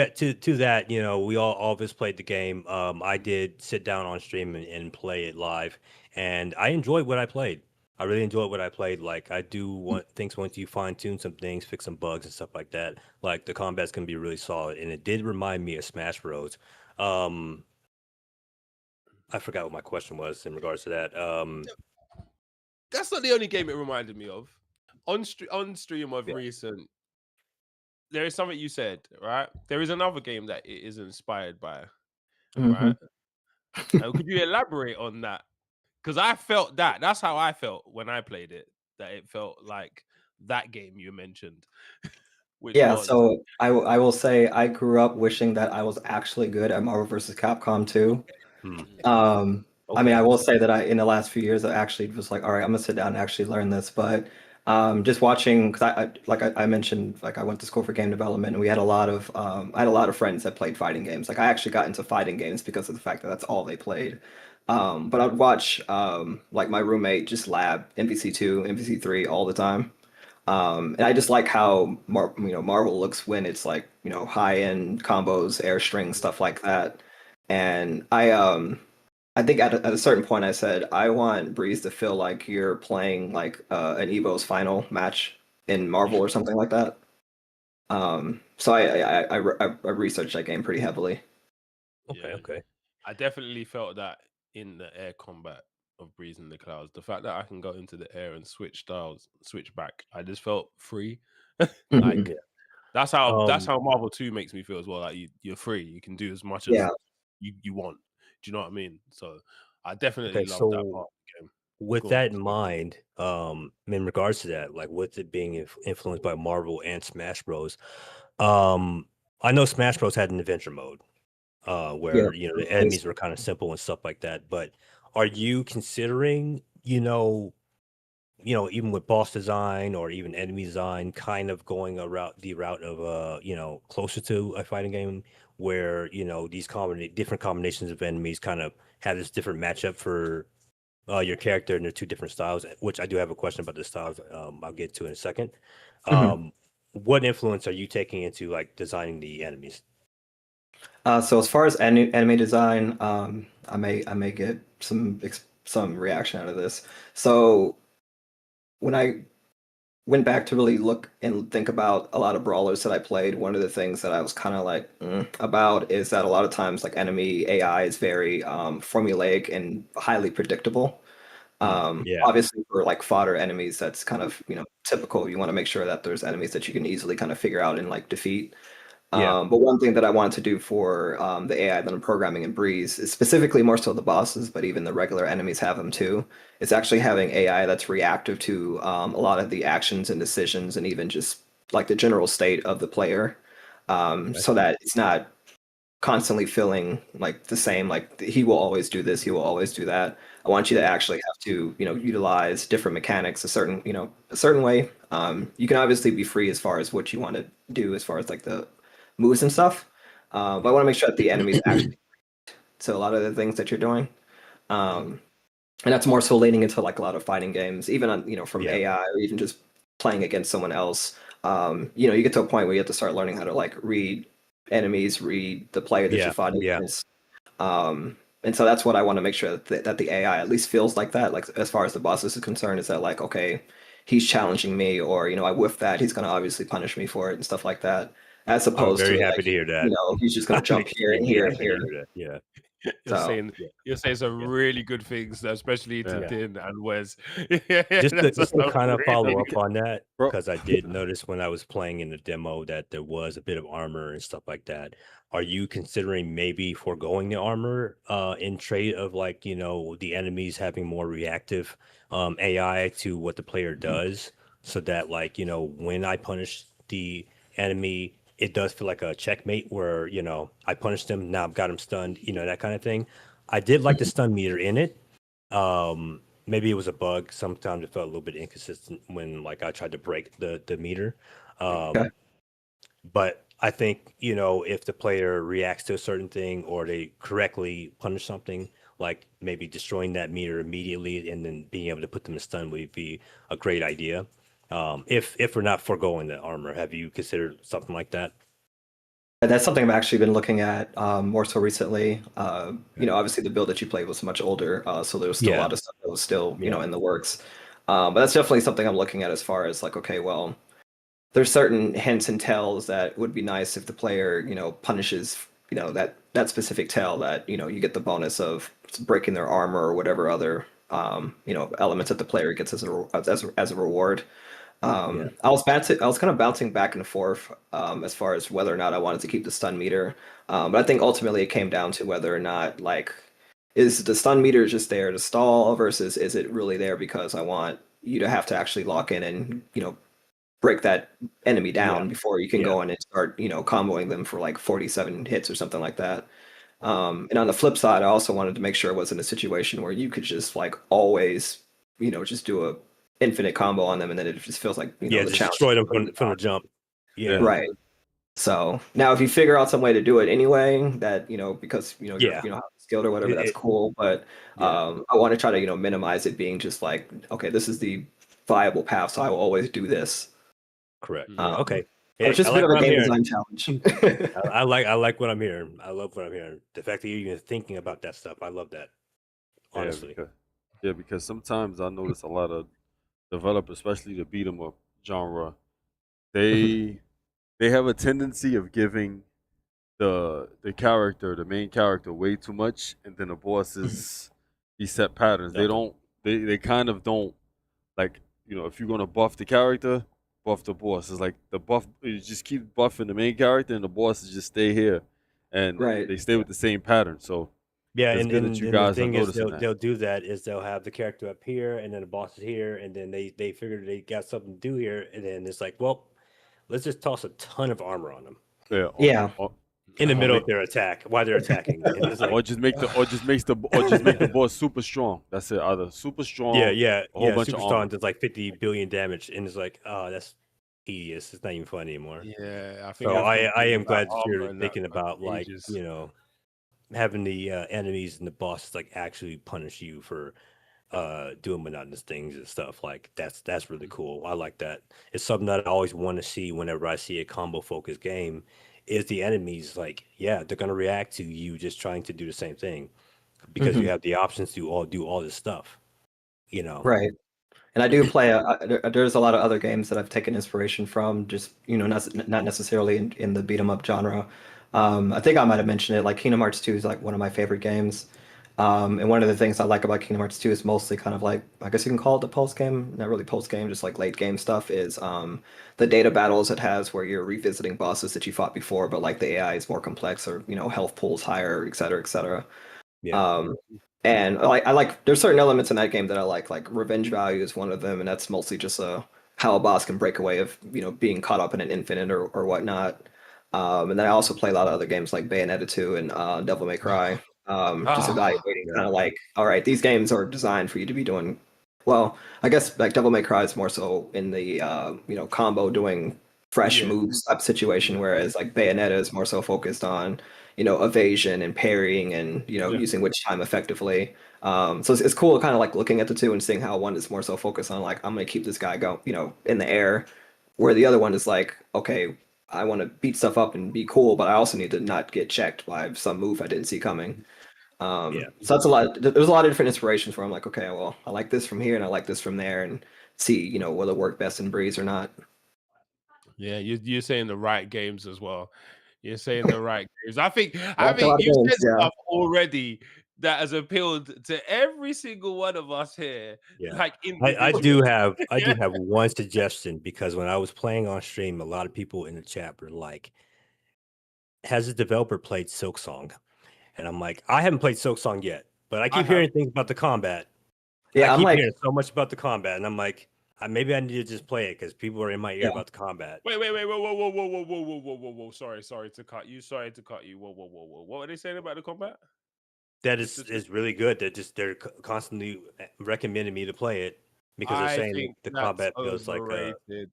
that, we all of us played the game. I did sit down on stream and play it live, and I enjoyed what I played. I really enjoyed what I played. Like I do want things once you fine tune some things, fix some bugs and stuff like that. Like the combat's gonna be really solid, and it did remind me of Smash Bros. I forgot what my question was in regards to that. That's not the only game it reminded me of. On stream of Yeah. recent, there is something you said, right? There is another game that it is inspired by, right? Could you elaborate on that? Because I felt that. That's how I felt when I played it. That it felt like that game you mentioned, which Yeah, was so I will say I grew up wishing that I was actually good at Marvel vs. Capcom 2. I mean, Okay. I will say that in the last few years, I actually was like, all right, I'm gonna sit down and actually learn this. But Just watching because I mentioned, like I went to school for game development, and we had a lot of I had a lot of friends that played fighting games. Like I actually got into fighting games because of the fact that that's all they played. But I'd watch like my roommate just lab MVC2, MVC3 all the time. And I just like how Marvel looks when it's like, high end combos, air string, stuff like that. And I think at a certain point I said I want Breeze to feel like you're playing like an Evo's final match in Marvel or something like that. So I researched that game pretty heavily. Okay, Yeah, okay. I definitely felt that in the air combat of Breeze in the Clouds. The fact that I can go into the air and switch styles, switch back, I just felt free. Mhm. Like Yeah. that's Um, how Marvel 2 makes me feel as well. Like you're free. You can do as much as Yeah. you want. Do you know what I mean? So I definitely okay, love that so part of the game. with Go on. that in mind, in regards to that, like with it being influenced by Marvel and Smash Bros, um, I know Smash Bros had an adventure mode, Yeah. where the enemies were kind of simple and stuff like that. But are you considering, even with boss design or even enemy design, kind of going the route of closer to a fighting game where these different combinations of enemies kind of have this different matchup for your character and their two different styles, which I do have a question about the styles. I'll get to in a second. Mhm. What influence are you taking into like designing the enemies? So as far as anime design, I may get some reaction out of this. So when I went back to really look and think about a lot of brawlers that I played, one of the things that I was kind of like about is that a lot of times like enemy AI is very formulaic and highly predictable. Yeah, Obviously for like fodder enemies, that's kind of, typical. You want to make sure that there's enemies that you can easily kind of figure out and like defeat. yeah, But one thing that I wanted to do for the AI that I'm programming in Breeze is specifically more so the bosses, but even the regular enemies have them too. It's actually having AI that's reactive to a lot of the actions and decisions, and even just like the general state of the player, okay. so that it's not constantly feeling like the same. Like he will always do this, he will always do that. I want you to Yeah, actually have to, utilize different mechanics a certain way. You can obviously be free as far as what you want to do as far as like the moves and stuff. But I yeah, want to make sure that the enemies actually to a lot of the things that you're doing. Um, and that's more so leaning into like a lot of fighting games, even on, from yeah, AI or even just playing against someone else. You get to a point where you have to start learning how to like read enemies, read the player that you're yeah, fighting yeah. against. And so that's what I want to make sure that the AI at least feels like that. Like as far as the bosses is concerned, is that like, okay, he's challenging me, or I whiff that, he's gonna obviously punish me for it and stuff like that. As I'm opposed to very happy like, to hear that. he's just gonna I'm jump here and extremely here and happy to here. hear that. Yeah, You're So saying yeah, you're saying some yeah, really good things, especially to yeah. Din and Wes. Yeah, Just to that's just to some kind of really follow up good. on that, Bro, because I did notice when I was playing in the demo that there was a bit of armor and stuff like that. Are you considering maybe foregoing the armor in trade of like, the enemies having more reactive AI to what the player does so that like, when I punish the enemy, it does feel like a checkmate where, I punished him, now I've got him stunned, that kind of thing. I did like the stun meter in it. Maybe it was a bug. Sometimes it felt a little bit inconsistent when like I tried to break the meter. okay. Um, but I think, if the player reacts to a certain thing or they correctly punish something, like maybe destroying that meter immediately and then being able to put them in stun would be a great idea. If we're not foregoing the armor, have you considered something like that? That's something I've actually been looking at more so recently. Okay. Obviously the build that you played was much older, so there was still a Yeah, lot of stuff that was still, yeah, in the works. But that's definitely something I'm looking at as far as like, okay, well, there's certain hints and tells that would be nice if the player, punishes, that specific tell that, you get the bonus of breaking their armor or whatever other, elements that the player gets as a reward. yeah, I was kind of bouncing back and forth as far as whether or not I wanted to keep the stun meter. But I think ultimately it came down to whether or not like is the stun meter just there to stall versus is it really there because I want you to have to actually lock in and break that enemy yeah, down before you can yeah, go in and start comboing them for like 47 hits or something like that. And on the flip side, I also wanted to make sure it wasn't a situation where you could just like always just do a infinite combo on them, and then it just feels like Yeah, the just challenge. destroy them from the jump. Yeah. Right. So now, if you figure out some way to do it anyway, that because you're Yeah. skilled or whatever, that's It- cool. But yeah. I want to try to minimize it being just like, okay, this is the viable path, so I will always do this. Correct. Mm. Yeah. Okay. But it's Hey, just I a bit like of a what I'm game hearing. design challenge. I like what I'm hearing. I love what I'm hearing. The fact that you're even thinking about that stuff, I love that. Honestly. Because sometimes I notice a lot of developers, especially the beat 'em up genre, they they have a tendency of giving the main character, way too much, and then the bosses be set patterns. They Nothing. don't. They kind of don't like. If you're gonna buff the character, buff the boss. It's like the buff. You just keep buffing the main character, and the bosses just stay here, and Right. they stay with the same pattern. So Yeah, it's and, good that and you and the guys are thing is noticing that. they'll do that is they'll have the character up here and then the boss is here and then they figure they got something to do here and then it's like, well, let's just toss a ton of armor on them Yeah. Yeah. in the Or middle make- of their attack while they're attacking. And it's like, or just make the boss super strong. That's it. Either super strong, a whole bunch of Superstar armor. does like 50 billion damage and it's like, oh, that's tedious. It's not even fun anymore. Yeah, I think So I've been I doing am glad that armor you're and that thinking for about like, ages. having the enemies and the bosses like actually punish you for doing monotonous things and stuff. Like that's really cool. I like that. It's something that I always want to see whenever I see a combo focused game is the enemies like, yeah, they're gonna react to you just trying to do the same thing because you Mhm. have the options to do all this stuff. Right. And I do play. There's a lot of other games that I've taken inspiration from, just not necessarily in the beat 'em up genre. I think I might have mentioned it. Like Kingdom Hearts 2 is like one of my favorite games. And one of the things I like about Kingdom Hearts 2 is mostly kind of like, I guess you can call it the post game, not really post game, just like late game stuff. Is the data battles it has where you're revisiting bosses that you fought before, but like the AI is more complex, or health pools higher, et cetera, et cetera. Yeah. Um, and I like there's certain elements in that game that I like revenge value is one of them, and that's mostly just how a boss can break away of being caught up in an infinite or whatnot. And then I also play a lot of other games like Bayonetta 2 and Devil May Cry. Just Ah, evaluating yeah. kind of like, all right, these games are designed for you to be doing well. I guess like Devil May Cry is more so in the combo doing fresh yeah. moves type situation, whereas like Bayonetta is more so focused on evasion and parrying and Yeah. using witch time effectively. So it's cool kind of like looking at the two and seeing how one is more so focused on like, I'm gonna keep this guy go in the air, where the other one is like, okay, I want to beat stuff up and be cool, but I also need to not get checked by some move I didn't see coming. Yeah. So that's a lot. There's a lot of different inspirations where I'm like, okay, well, I like this from here and I like this from there, and see will it work best in Breeze or not. Yeah, you're saying the right games as well. You're saying the right games. I think Watch a lot of you've games, said yeah. stuff already that has appealed to every single one of us here, Yeah. like I individually. do have one suggestion because when I was playing on stream, a lot of people in the chat were like, has the developer played Silk Song? And I'm like, I haven't played Silk Song yet, but I I keep have. hearing things about the combat. I Yeah, I'm keep like, hearing so much about the combat, and I'm like, maybe I need to just play it because people are in my ear Yeah. about the combat. Wait, whoa. Sorry to cut you. Whoa. What are they saying about the combat? That Just- is really good. They're constantly recommending me to play it because they're I saying think the that's combat feels like overrated.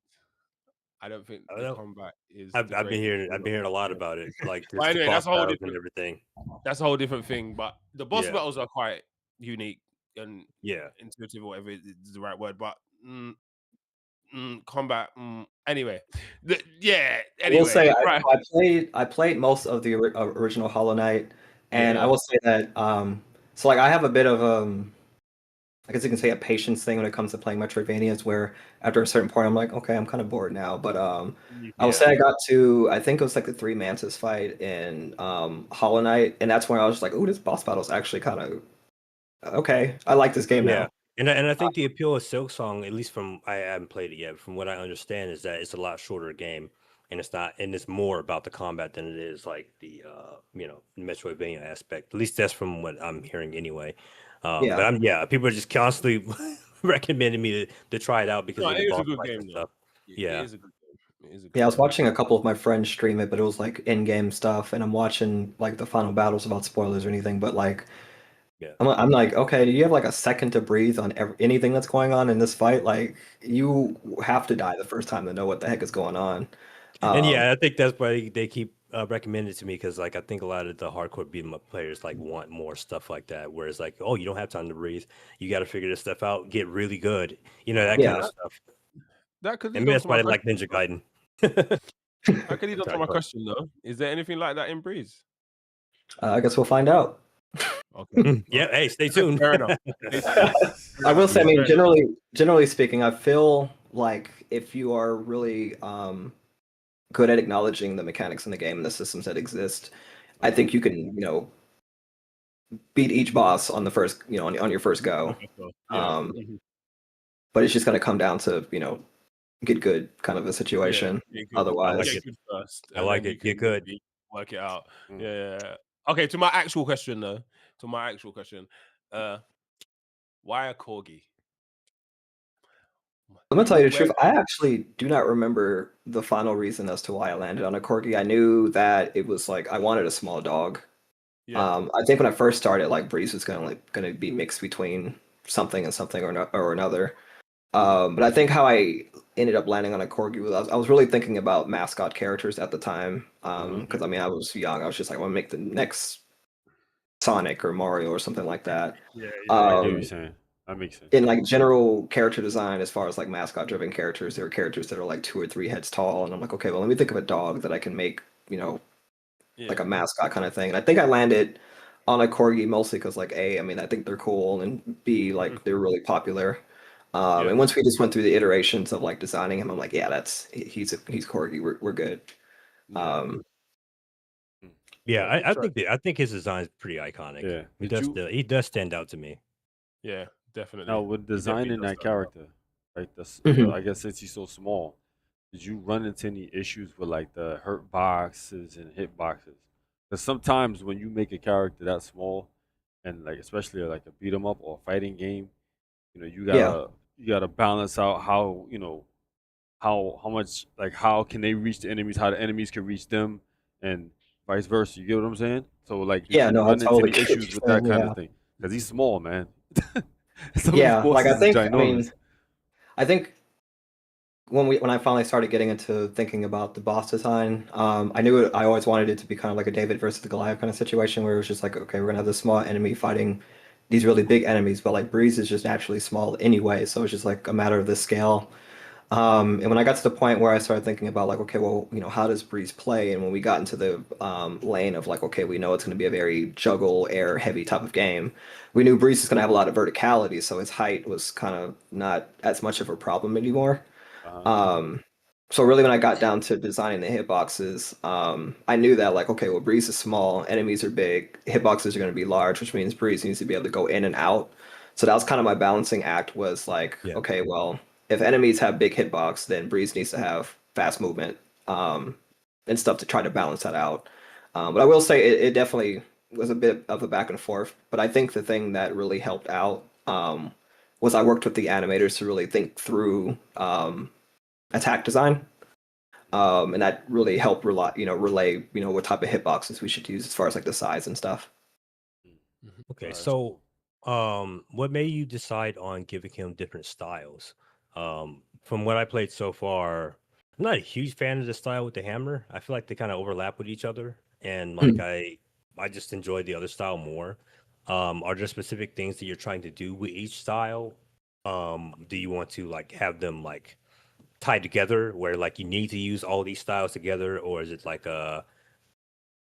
I don't think I don't the know. combat is I've the been greatest hearing thing a lot about it, like But just the anyway, boss that's a whole battles and different everything. that's a whole different thing. But the boss Yeah. battles are quite unique and Yeah, intuitive, or whatever is the right word. But combat. Anyway, yeah. I will say Anyway, right. I played most of the original Hollow Knight, and I Yeah. will say that so like I have a bit of I guess you can say a patience thing when it comes to playing Metroidvanias, where after a certain point I'm like, okay, I'm kind of bored now. But I will say I got to, I think it was like the three Mantis fight in Hollow Knight, and that's when I was just like, oh, this boss battle is actually kind of okay. I like this game yeah. now. And I think the appeal of Silk Song, at least from I haven't played it yet, from what I understand, is that it's a lot shorter game, and it's more about the combat than it is like the Metroidvania aspect. At least that's from what I'm hearing anyway. Yeah. But people are just constantly recommending me to try it out because No, of it the is a boss good fights game and though. stuff. It Yeah. is a good game. It is a good Yeah, I was game. watching a couple of my friends stream it, but it was like in-game stuff, and I'm watching like the final battles without spoilers or anything. But like Yeah. I'm like, okay, do you have like a second to breathe on anything that's going on in this fight? Like, you have to die the first time to know what the heck is going on. And Um, yeah, I think that's why they keep recommending it to me because like I think a lot of the hardcore beat 'em up players like want more stuff like that. Where it's like, oh, you don't have time to breathe. You got to figure this stuff out. Get really good. You know that yeah, kind of stuff. That could And lead maybe on that's to why my they like question. Ninja Though. Gaiden. That could lead on to Sorry, my go ahead. question though. Is there anything like that in Breeze? I guess we'll find out. Okay. Yeah. Okay. Hey, stay tuned. Fair enough. Stay tuned. Fair I will enough. say, I Yeah. mean, Fair enough. generally speaking, I feel like if you are really good at acknowledging the mechanics in the game and the systems that exist, I Uh-huh. think you can, beat each boss on the first, on your first On the go. first go. Yeah. Um, Mhm. but it's just going to come down to, get good kind of a Yeah. situation. Get good. I like Otherwise, it. Get good first, I and like then you it. Get can good. maybe work it out. Mm. Yeah. Yeah, yeah. Okay. To my actual question though. To my actual question. Uh, why a corgi? I'm gonna tell you the Where? truth. I actually do not remember the final reason as to why I landed on a corgi. I knew that it was like I wanted a small dog. Yeah. I think when I first started, like Breeze was gonna be mixed between something and something or, no, or another. But I think how I ended up landing on a corgi was I was really thinking about mascot characters at the time. Uh-huh. Because I mean I was young. I was just like, I want to make the next Sonic or Mario or something like that. Yeah. Yeah. I Yeah. get what you're Um, saying. That makes sense. in like general character design, as far as like mascot driven characters, there are characters that are like 2 or 3 heads tall, and I'm like, okay, well, let me think of a dog that I can make, like Yeah. a mascot kind of thing. And I think I landed on a corgi mostly because like I mean, I think they're cool, and B, Mhm. like they're really popular. Yeah. And once we just went through the iterations of like designing him, I'm like, yeah, he's corgi. We're good. Yeah. Um, Mm. Yeah, Yeah. I Try. think I think his design is pretty iconic. Yeah. Did you He does stand out to me. Yeah. now Definitely. with He definitely designing does that stand out. character, right? I guess since he's so small, did you run into any issues with like the hurt boxes and hit boxes? Because sometimes when you make a character that small, and like especially like a beat 'em up or a fighting game, you yeah, gotta balance out how how much like how can they reach the enemies, how the enemies can reach them, and vice versa. You get what I'm saying? So like, did yeah, you no, I run into totally any get what issues with you're that saying. kind of Yeah, thing? Because he's small, man. Some of these yeah. Like bosses is I mean, ginormous. I think when I finally started getting into thinking about the boss design, I knew I always wanted it to be kind of like a David versus the Goliath kind of situation where it was just like, okay, we're gonna have this small enemy fighting these really big enemies, but like Breeze is just naturally small anyway, so it's just like a matter of the scale. And when I got to the point where I started thinking about like, okay, well, how does Breeze play? And when we got into the lane of like, okay, we know it's going to be a very juggle air heavy type of game, we knew Breeze is going to have a lot of verticality, so his height was kind of not as much of a problem anymore. Uh-huh. Um, so really, when I got down to designing the hitboxes, I knew that like, okay, well, Breeze is small, enemies are big, hitboxes are going to be large, which means Breeze needs to be able to go in and out. So that was kind of my balancing act. Was like, Yeah. okay, well, if enemies have big hitbox, then Breeze needs to have fast movement, and stuff to try to balance that out. But I will say it definitely was a bit of a back and forth. But I think the thing that really helped out was I worked with the animators to really think through attack design. And that really helped relay, what type of hitboxes we should use as far as like the size and stuff. Mhm. Okay, That's so cool. what made you decide on giving him different styles? From what I played so far, I'm not a huge fan of the style with the hammer. I feel like they kind of overlap with each other, and like I just enjoy the other style more. Are there specific things that you're trying to do with each style? Do you want to like have them like tied together where like you need to use all these styles together, or is it like an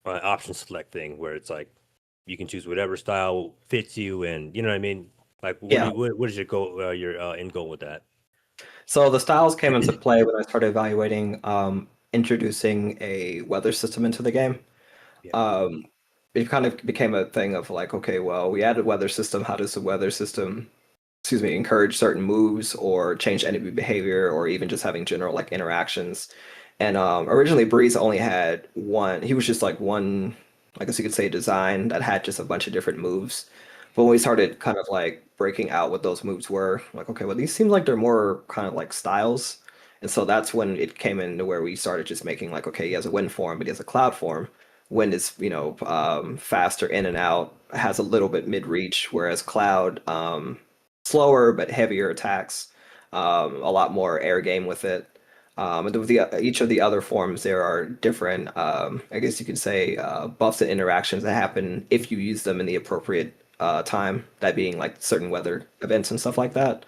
option select thing where it's like you can choose whatever style fits you, and you know what I mean? Like, Yeah. what is your goal? Your end goal with that? So the styles came into play when I started evaluating introducing a weather system into the game. Yeah, Um, it kind of became a thing of like, okay, well, we added weather system. How does the weather system, excuse me, encourage certain moves or change enemy behavior or even just having general like interactions? And originally Breeze only had one. He was just like one, I guess you could say, design that had just a bunch of different moves. But when we started kind of like breaking out what those moves were, like, okay, well, these seem like they're more kind of like styles. And so that's when it came into where we started just making like, okay, he has a wind form, but he has a cloud form. Wind is, faster in and out, has a little bit mid reach, whereas Cloud, slower but heavier attacks, a lot more air game with it. And with each of the other forms, there are different, I guess you could say, buffs and interactions that happen if you use them in the appropriate time, that being like certain weather events and stuff like that.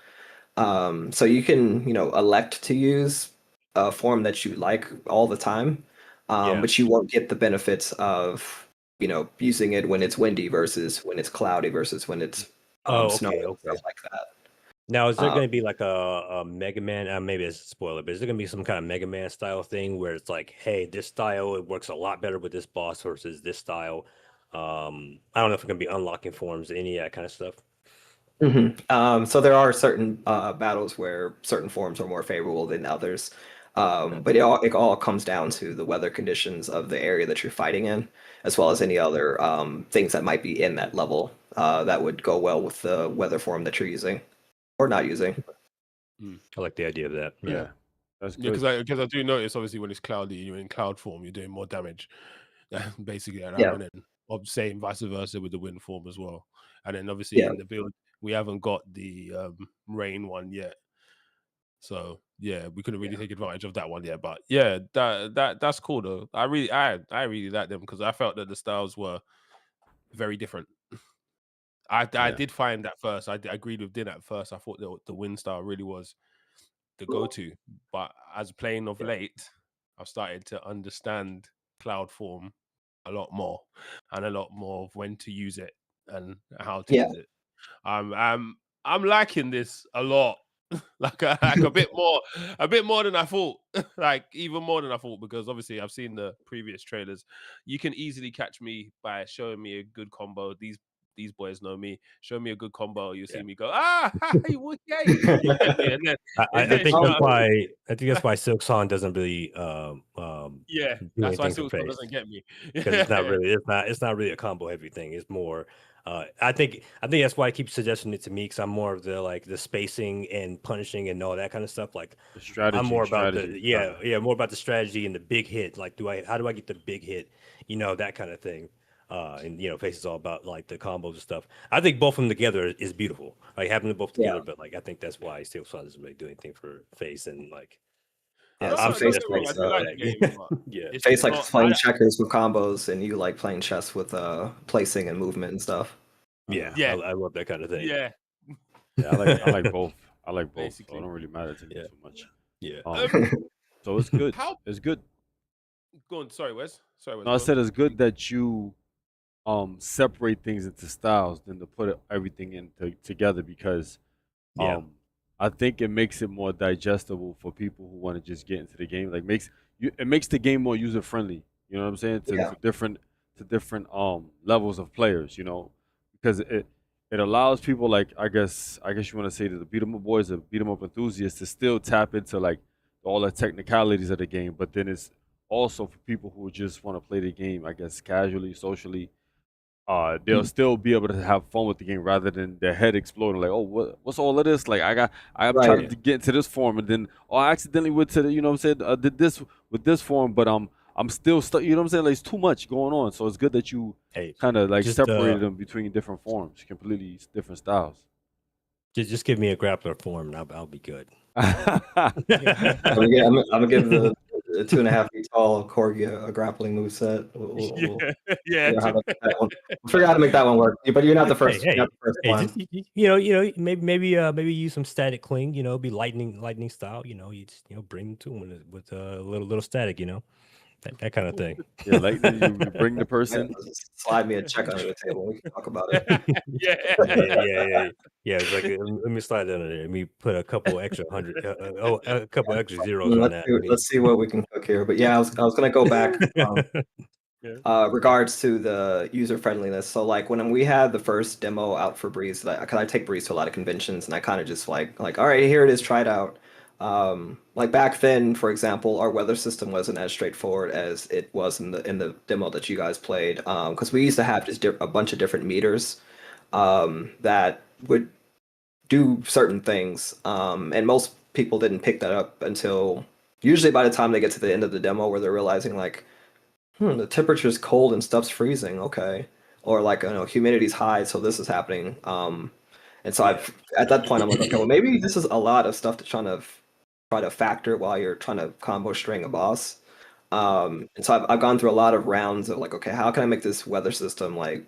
So you can, elect to use a form that you like all the time, Yeah. but you won't get the benefits of, using it when it's windy versus when it's cloudy versus when it's Oh, snowing okay, and stuff okay. like that. Now, is there Um, going to be like a Mega Man? Maybe it's a spoiler, but is there going to be some kind of Mega Man style thing where it's like, hey, this style it works a lot better with this boss versus this style? I don't know if it's going to be unlocking forms, any of that kind of stuff. So there are certain battles where certain forms are more favorable than others. But it all comes down to the weather conditions of the area that you're fighting in, as well as any other things that might be in that level that would go well with the weather form that you're using or not using. I like the idea of that. Yeah. Yeah, that's Yeah, good. because I do notice obviously when it's cloudy, you're in cloud form, you're doing more damage, basically, and Yeah, then same vice versa with the wind form as well. And then obviously yeah, in the build, we haven't got the rain one yet, so yeah, we couldn't really yeah, take advantage of that one yet. But yeah, that's cool though. I really like them because I felt that the styles were very different. I Yeah, did find at first, I agreed with Din at first. I thought the wind style really was the go-to, but as playing of yeah, late, I've started to understand cloud form a lot more and a lot more of when to use it and how to yeah, use it. I'm liking this a lot. like a bit more than I thought. Like even more than I thought, because obviously I've seen the previous trailers. You can easily catch me by showing me a good combo. These boys know me. Show me a good combo, you see Yeah. me go, hey, yay. You get me, and then I think you that's know, why Silk Song doesn't really yeah, do that's why anything for Silksong face doesn't get me. because it's not really a combo heavy thing. It's more I think that's why I keep suggesting it to me because I'm more of the spacing and punishing and all that kind of stuff. Like the I'm more about strategy. more about the strategy and the big hit. Like how do I get the big hit? That kind of thing. And Face is all about like the combos and stuff. I think both of them together is beautiful. Like having them both yeah, together, but like I think that's why Steel Sun doesn't really do anything for Face and like yeah. I'm So No, don't face get me wrong, I likes do like the game, but yeah. it's face just likes not. playing checkers with combos, and you like playing chess with placing and movement and stuff. Yeah, I, Yeah, I love that kind of thing. yeah, Yeah, I like both. I like both, so it basically. don't really matter to me Yeah, too much. yeah. Um, so it's good. How? It's good. Go on. Sorry, Wes. Sorry, Wes. No, I Go on. said it's good that you separate things into styles than to put everything together because Yeah. um I think it makes it more digestible for people who want to just get into the game. Like it makes the game more user friendly. You know what I'm saying? To Yeah, for different levels of players. Because it allows people like I guess you want to say that the beat 'em up boys or beat 'em up enthusiasts to still tap into like all the technicalities of the game, but then it's also for people who just want to play the game, I guess casually, socially. They'll Mm. still be able to have fun with the game rather than their head exploding like, oh, what's all of this? Like I'm right. trying to get into this form and then I accidentally went to the, you know what I'm saying, did this with this form, but I'm still stuck, you know what I'm saying? Like it's too much going on. So it's good that you Hey, kind of like just separated them between different forms, completely different styles. just give me a grappler form and I'll be good. I'm gonna give the 2.5 feet tall corgi a grappling move set. We'll Yeah, yeah. figure out how to make that one. We'll figure out how to make that one work. But you're not the Hey, first. You're hey, not the first hey, just one. maybe use some static cling, be lightning style, you just bring them to them with a little static, that kind of thing. Yeah, like you bring the person. Just slide me a check under the table. We can talk about it. Yeah. Yeah. It's like let me slide that under there. Let me put a couple extra hundred, a couple extra zeros on that. Let's see what we can cook here. But yeah, I was gonna go back. Yeah. Regards to the user friendliness. So like when we had the first demo out for Breeze, because I take Breeze to a lot of conventions, and I kind of just like, all right, here it is, try it out. Like back then, for example, our weather system wasn't as straightforward as it was in the demo that you guys played. Because we used to have just a bunch of different meters that would do certain things, and most people didn't pick that up until usually by the time they get to the end of the demo, where they're realizing like The temperature's cold and stuff's freezing. Okay, or like humidity's high, so this is happening. And so Yeah. I've at that point I'm like, okay, well maybe this is a lot of stuff to try to factor while you're trying to combo string a boss. And so I've gone through a lot of rounds of like, okay, how can I make this weather system like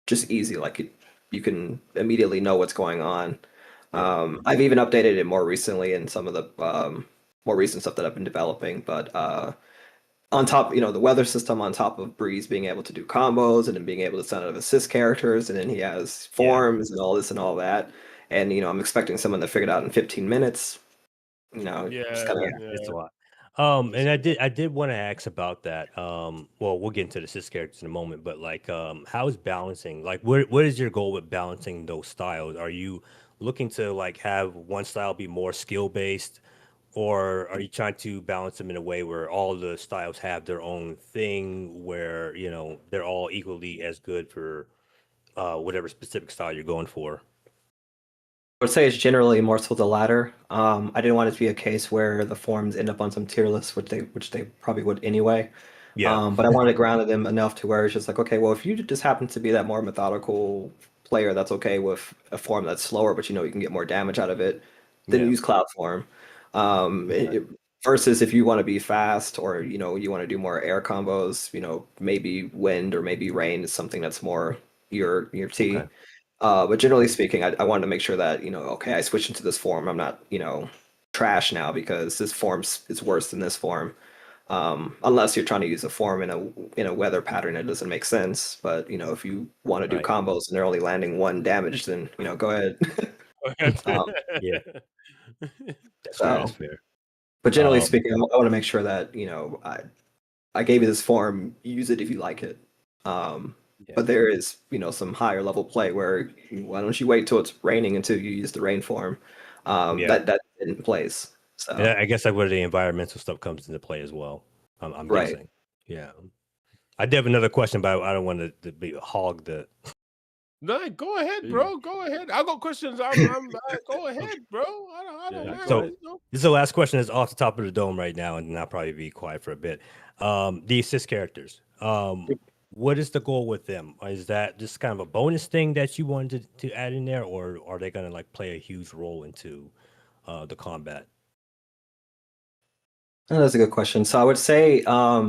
just easy, like you can immediately know what's going on. Yeah. I've even updated it more recently in some of the more recent stuff that I've been developing, but on top, the weather system on top of Breeze being able to do combos and then being able to send out assist characters, and then he has Yeah. forms and all this and all that. And I'm expecting someone to figure it out in 15 minutes. Just Yeah, kind of Yeah, it's a yeah. lot. And I did want to ask about that. Well, we'll get into the cis characters in a moment, but like, how is balancing? Like, what is your goal with balancing those styles? Are you looking to like have one style be more skill based, or are you trying to balance them in a way where all the styles have their own thing, where they're all equally as good for whatever specific style you're going for? I would say it's generally more so the latter. I didn't want it to be a case where the forms end up on some tier list, which they probably would anyway. Yeah, But I wanted to ground them enough to where it's just like, okay, well, if you just happen to be that more methodical player that's okay with a form that's slower, but you can get more damage out of it, then yeah, use Cloud Form. okay, Versus if you want to be fast or you want to do more air combos, maybe wind or maybe rain is something that's more your okay, T. But generally speaking, I wanted to make sure that, okay, I switched into this form. I'm not, trash now because this form is worse than this form. Unless you're trying to use a form in a weather pattern, it doesn't make sense. But if you want to do right, combos and they're only landing one damage, then go ahead. um, yeah, that's fair. That's so, fair. but generally Um, speaking, I want to make sure that I gave you this form. Use it if you like it. Um, yeah, but there is, some higher level play where why don't you wait till it's raining until you use the rain form? yeah. That in place. And So I guess like where the environmental stuff comes into play as well. I'm right. guessing. Yeah. I did have another question, but I don't want to be a hog. No, go ahead, Yeah. bro. Go ahead. I got questions. Go ahead, bro. I don't Yeah, mind. go So ahead. this is the last question. Is off the top of the dome right now, and then I'll probably be quiet for a bit. The assist characters. What is the goal with them? Is that just kind of a bonus thing that you wanted to add in there, or are they going to like play a huge role into the combat? That's a good question. So I would say I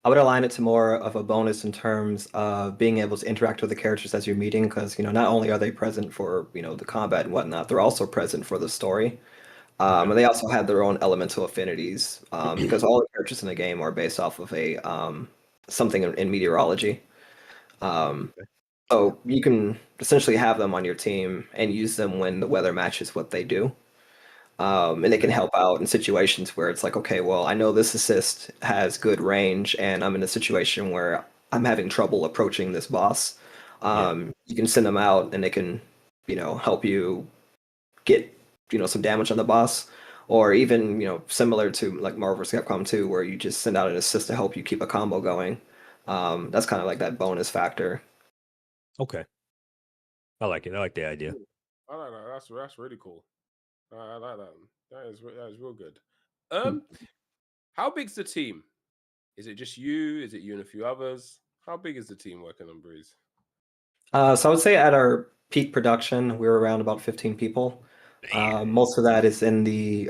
would align it to more of a bonus in terms of being able to interact with the characters as you're meeting, because not only are they present for the combat and whatnot, they're also present for the story. Okay. And they also have their own elemental affinities, because all the characters in the game are based off of a something in meteorology. Um, Okay. so you can essentially have them on your team and use them when the weather matches what they do. And they can Okay. help out in situations where it's like, okay, well, I know this assist has good range, and I'm in a situation where I'm having trouble approaching this boss. Yeah. You can send them out, and they can, help you get, some damage on the boss, or even, similar to like Marvel vs. Capcom 2, where you just send out an assist to help you keep a combo going. That's kind of like that bonus factor. Okay. I like it. I like the idea. I like that. That's really cool. I like that. That is real good. Hmm. Um, how big's the team? Is it just you? Is it you and a few others? How big is the team working on Breeze? So I would say at our peak production, we were around about 15 people. Most of that is on the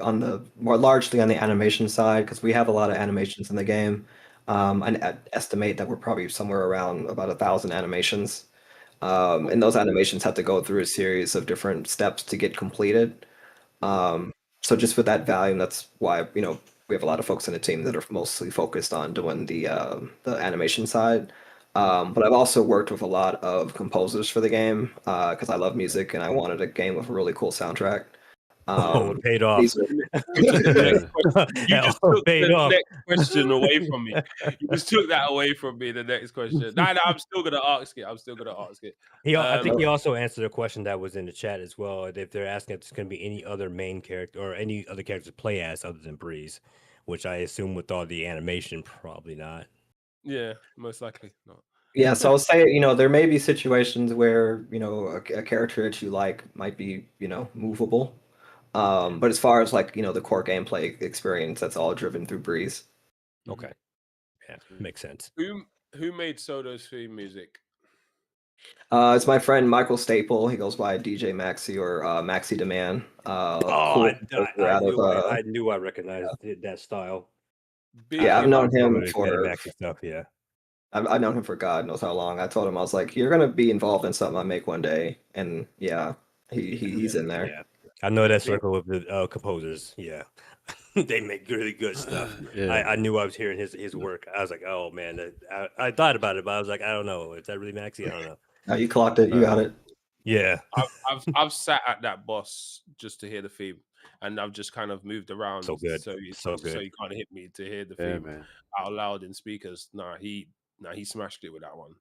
more largely on the animation side because we have a lot of animations in the game. I estimate that we're probably somewhere around about 1,000 animations. And those animations have to go through a series of different steps to get completed. Mhm. So just with that volume, that's why we have a lot of folks in the team that are mostly focused on doing the animation side. But I've also worked with a lot of composers for the game because I love music and I wanted a game with a really cool soundtrack. Oh, it paid off. These are You took the next question. You It just all took paid the off. next question away from me. You just took that away from me. The next question. No, I'm still gonna ask it. I'm still gonna ask it. I think he no, also answered a question that was in the chat as well. If they're asking if there's going to be any other main character or any other characters to play as other than Breeze, which I assume with all the animation, probably not. Yeah, most likely not. yeah, so I'll say there may be situations where a character that you like might be movable. Yeah. But as far as like the core gameplay experience, that's all driven through Breeze. Okay. Yeah, makes sense. Who made Soda's theme music? It's my friend Michael Staple. He goes by DJ Maxi or Maxi Demand. Oh, Cool producer out of I knew I recognized that style. yeah, I've Beatemup. known him Really for Maxi stuff. Yeah. I've known him for God knows how long. I told him I was like, you're gonna be involved in something I make one day, and yeah, he's in there. Yeah. I know that circle of the composers. Yeah. They make really good stuff. Yeah. I knew I was hearing his work. I was like, oh man, I thought about it, but I was like, I don't know. Is that really Maxi? I don't know. Oh, you clocked it. You got it. Yeah. I've sat at that boss just to hear the theme, and I've just kind of moved around So good. so So good. you can't hit me to hear the Yeah, theme man. out loud in speakers. He smashed it with that one.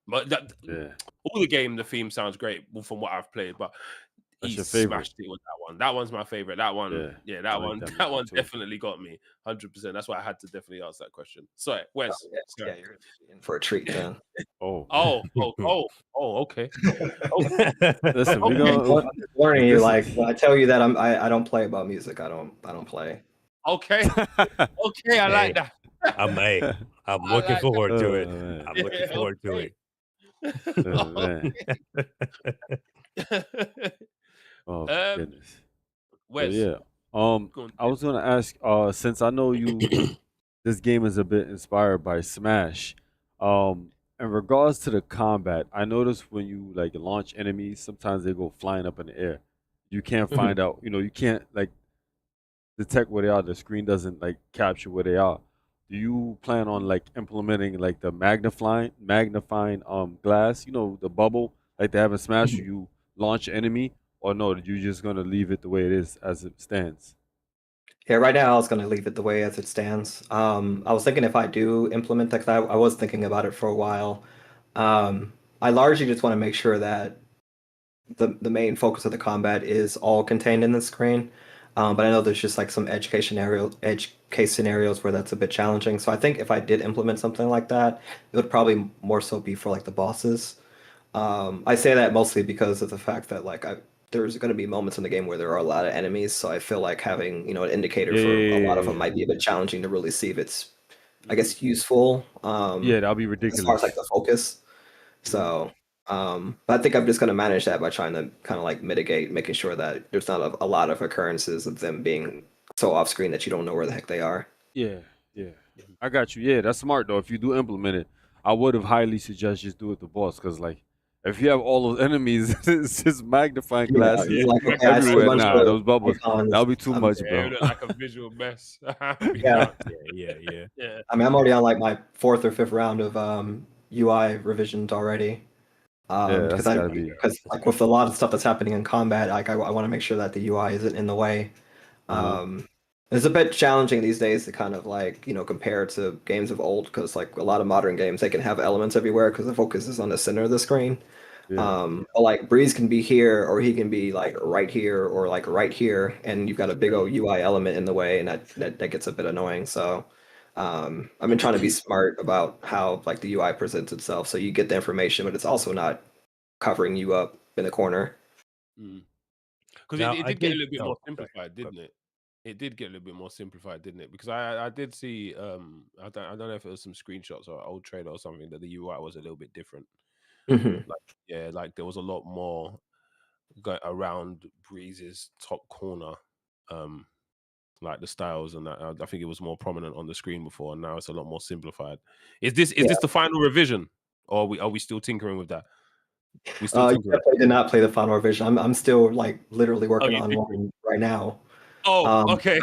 But Yeah. all the game, the theme sounds great from what I've played, but That's he your favorite. smashed it with that one. That one's my favorite. That one, Yeah, that I like one, that that music one too. definitely got me 100%. That's why I had to definitely ask that question. Sorry, Wes. Yeah, Sorry. yeah, you're in for a treat then. Oh. Okay. Listen, we Okay. gonna I'm just warning you, this like is- when I tell you that I don't play about music. I don't play. Okay. Okay, I like that. I'm I looking like forward to it. man. I'm looking forward to okay. it. Man. Oh goodness. So Wes, yeah. go on. I was gonna ask, since I know this game is a bit inspired by Smash. In regards to the combat, I noticed when you like launch enemies, sometimes they go flying up in the air. You can't find out, you can't like detect where they are. The screen doesn't like capture where they are. Do you plan on like implementing like the magnifying glass, the bubble like they have in Smash where you launch an enemy, or no, you just gonna leave it the way it is as it stands? Yeah, right now I was gonna leave it the way as it stands. I was thinking if I do implement that, 'cause I was thinking about it for a while. I largely just want to make sure that the main focus of the combat is all contained in the screen. But I know there's just like some edge case scenarios where that's a bit challenging. So I think if I did implement something like that, it would probably more so be for like the bosses. I say that mostly because of the fact that there's going to be moments in the game where there are a lot of enemies, so I feel like having an indicator Yeah, for a yeah, lot yeah, of them yeah. might be a bit challenging to really see if it's, I guess, useful. Yeah, that'll be As far as like ridiculous. the focus. So, but I think I'm just going to manage that by trying to kind of like mitigate, making sure that there's not a lot of occurrences of them being so off screen that you don't know where the heck they are. Yeah, yeah. I got you. Yeah, that's smart though. If you do implement it, I would have highly suggest just do it the boss, because like if you have all those enemies, it's just magnifying Yeah, glasses it's like okay, I see a everywhere. bunch Nah, of those bubbles, icons. that'll be too much, Yeah, it bro. would look like a visual mess. I'll be Yeah. honest. Yeah. Yeah. I mean, I'm already on like my fourth or fifth round of UI revisions already. Yeah, Because that's gotta be. like with a lot of stuff that's happening in combat, like I want to make sure that the UI isn't in the way. Um, it's a bit challenging these days to kind of like compare to games of old because like a lot of modern games they can have elements everywhere because the focus is on the center of the screen. Yeah, But like Breeze can be here or he can be like right here or like right here, and you've got a big old UI element in the way, and that gets a bit annoying. So I've been trying to be smart about how like the UI presents itself, so you get the information, but it's also not covering you up in the corner. Because Now, it I did get a did. little bit Oh, more sorry. simplified, didn't it? It did get a little bit more simplified, didn't it? Because I did see I don't know if it was some screenshots or old trailer or something that the UI was a little bit different. Mhm. Like there was a lot more around Breeze's top corner, like the styles and that. I think it was more prominent on the screen before, and now it's a lot more simplified. Is this Yeah. the final revision, or are we still tinkering with that? We still You tinkering. definitely did not play the final revision. I'm still like literally Oh, working you on did? one right now. Okay.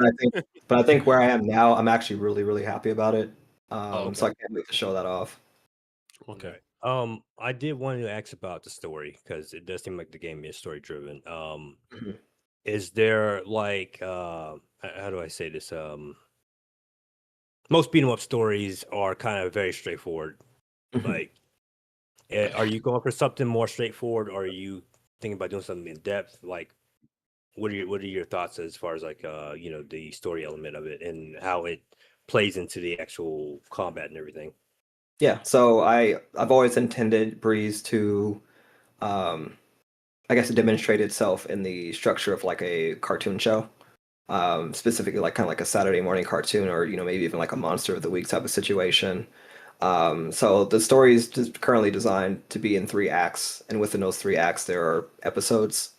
But I think where I am now, I'm actually really, really happy about it. Okay. So I can't wait to show that off. Okay. I did want to ask about the story because it does seem like the game is story driven. Mhm. Is there like how do I say this? Most beat 'em up stories are kind of very straightforward. Mhm. Like, are you going for something more straightforward, or are you thinking about doing something in depth? Like, what are your thoughts as far as like the story element of it and how it plays into the actual combat and everything? Yeah, so I've always intended Breeze to, I guess, demonstrate itself in the structure of like a cartoon show. specifically like kind of like a Saturday morning cartoon, or maybe even like a Monster of the Week type of situation. So the story is just currently designed to be in 3 acts, and within those 3 acts there are episodes.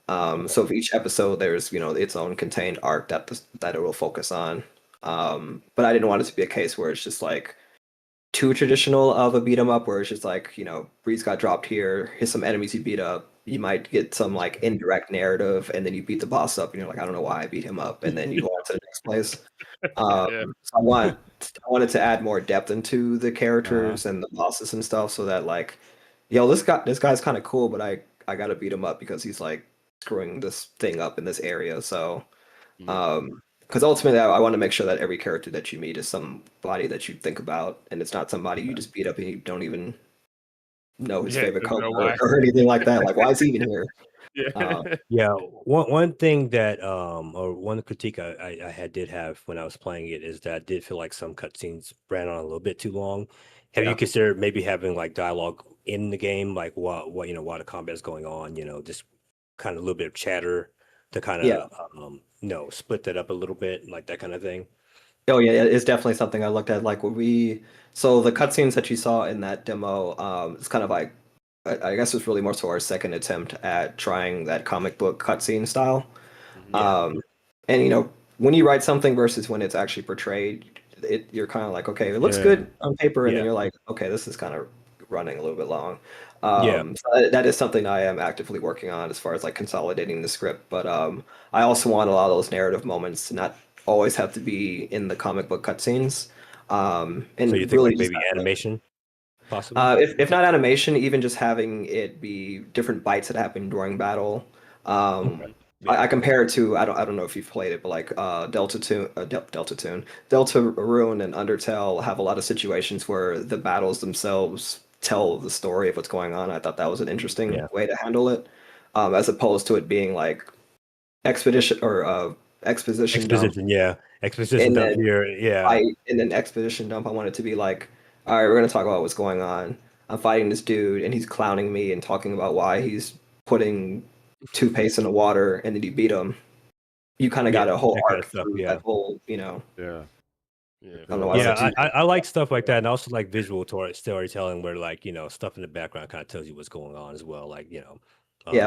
So for each episode, there's its own contained arc that it will focus on. But I didn't want it to be a case where it's just like too traditional of a beat 'em up, where it's just like Breeze got dropped here. Here's some enemies you beat up. You might get some like indirect narrative, and then you beat the boss up, and you're like, I don't know why I beat him up, and then you go on to the next place. Yeah. So I wanted to add more depth into the characters and the bosses and stuff, so that like, yo, this guy's kind of cool, but I gotta beat him up because he's like screwing this thing up in this area. So, because ultimately I want to make sure that every character that you meet is somebody that you think about, and it's not somebody you just beat up and you don't even know his favorite don't color know why. or anything like that. Like, why is he even here? Yeah. Yeah, one thing that or one critique I did have when I was playing it is that I did feel like some cutscenes ran on a little bit too long. Have you Yeah. considered maybe having like dialogue in the game, like while while the combat is going on, just kind of a little bit of chatter to kind Yeah. of split that up a little bit, like that kind of thing? Oh yeah, it's definitely something I looked at. Like so the cutscenes that you saw in that demo, it's kind of like, I guess it's really more so our second attempt at trying that comic book cutscene style. Yeah. And when you write something versus when it's actually portrayed, you're kind of like, okay, it looks Yeah. good on paper, and then Yeah. you're like, okay, this is kind of running a little bit long. Yeah. So that is something I am actively working on as far as like consolidating the script. But I also want a lot of those narrative moments to not always have to be in the comic book cutscenes. So you And think really like just maybe have, like, animation, possibly? if not animation, even just having it be different bites that happen during battle. Um, Okay. I Yeah. compare it to, I don't know if you've played it, but like Deltarune and Undertale have a lot of situations where the battles themselves tell the story of what's going on. I thought that was an interesting Yeah. way to handle it, as opposed to it being like expedition or exposition dump, Exposition, yeah. Exposition and dump then here. Yeah. fight in an exposition dump. I want it to be like, all right, we're gonna talk about what's going on. I'm fighting this dude, and he's clowning me and talking about why he's putting toothpaste in the water, and then you beat him. You kind of Yeah. got a whole That kind arc of stuff. through Yeah. that whole, Yeah. Yeah. I don't know why I Yeah, said two. I like stuff like that, and also like visual storytelling, where like stuff in the background kind of tells you what's going on as well, like Yeah,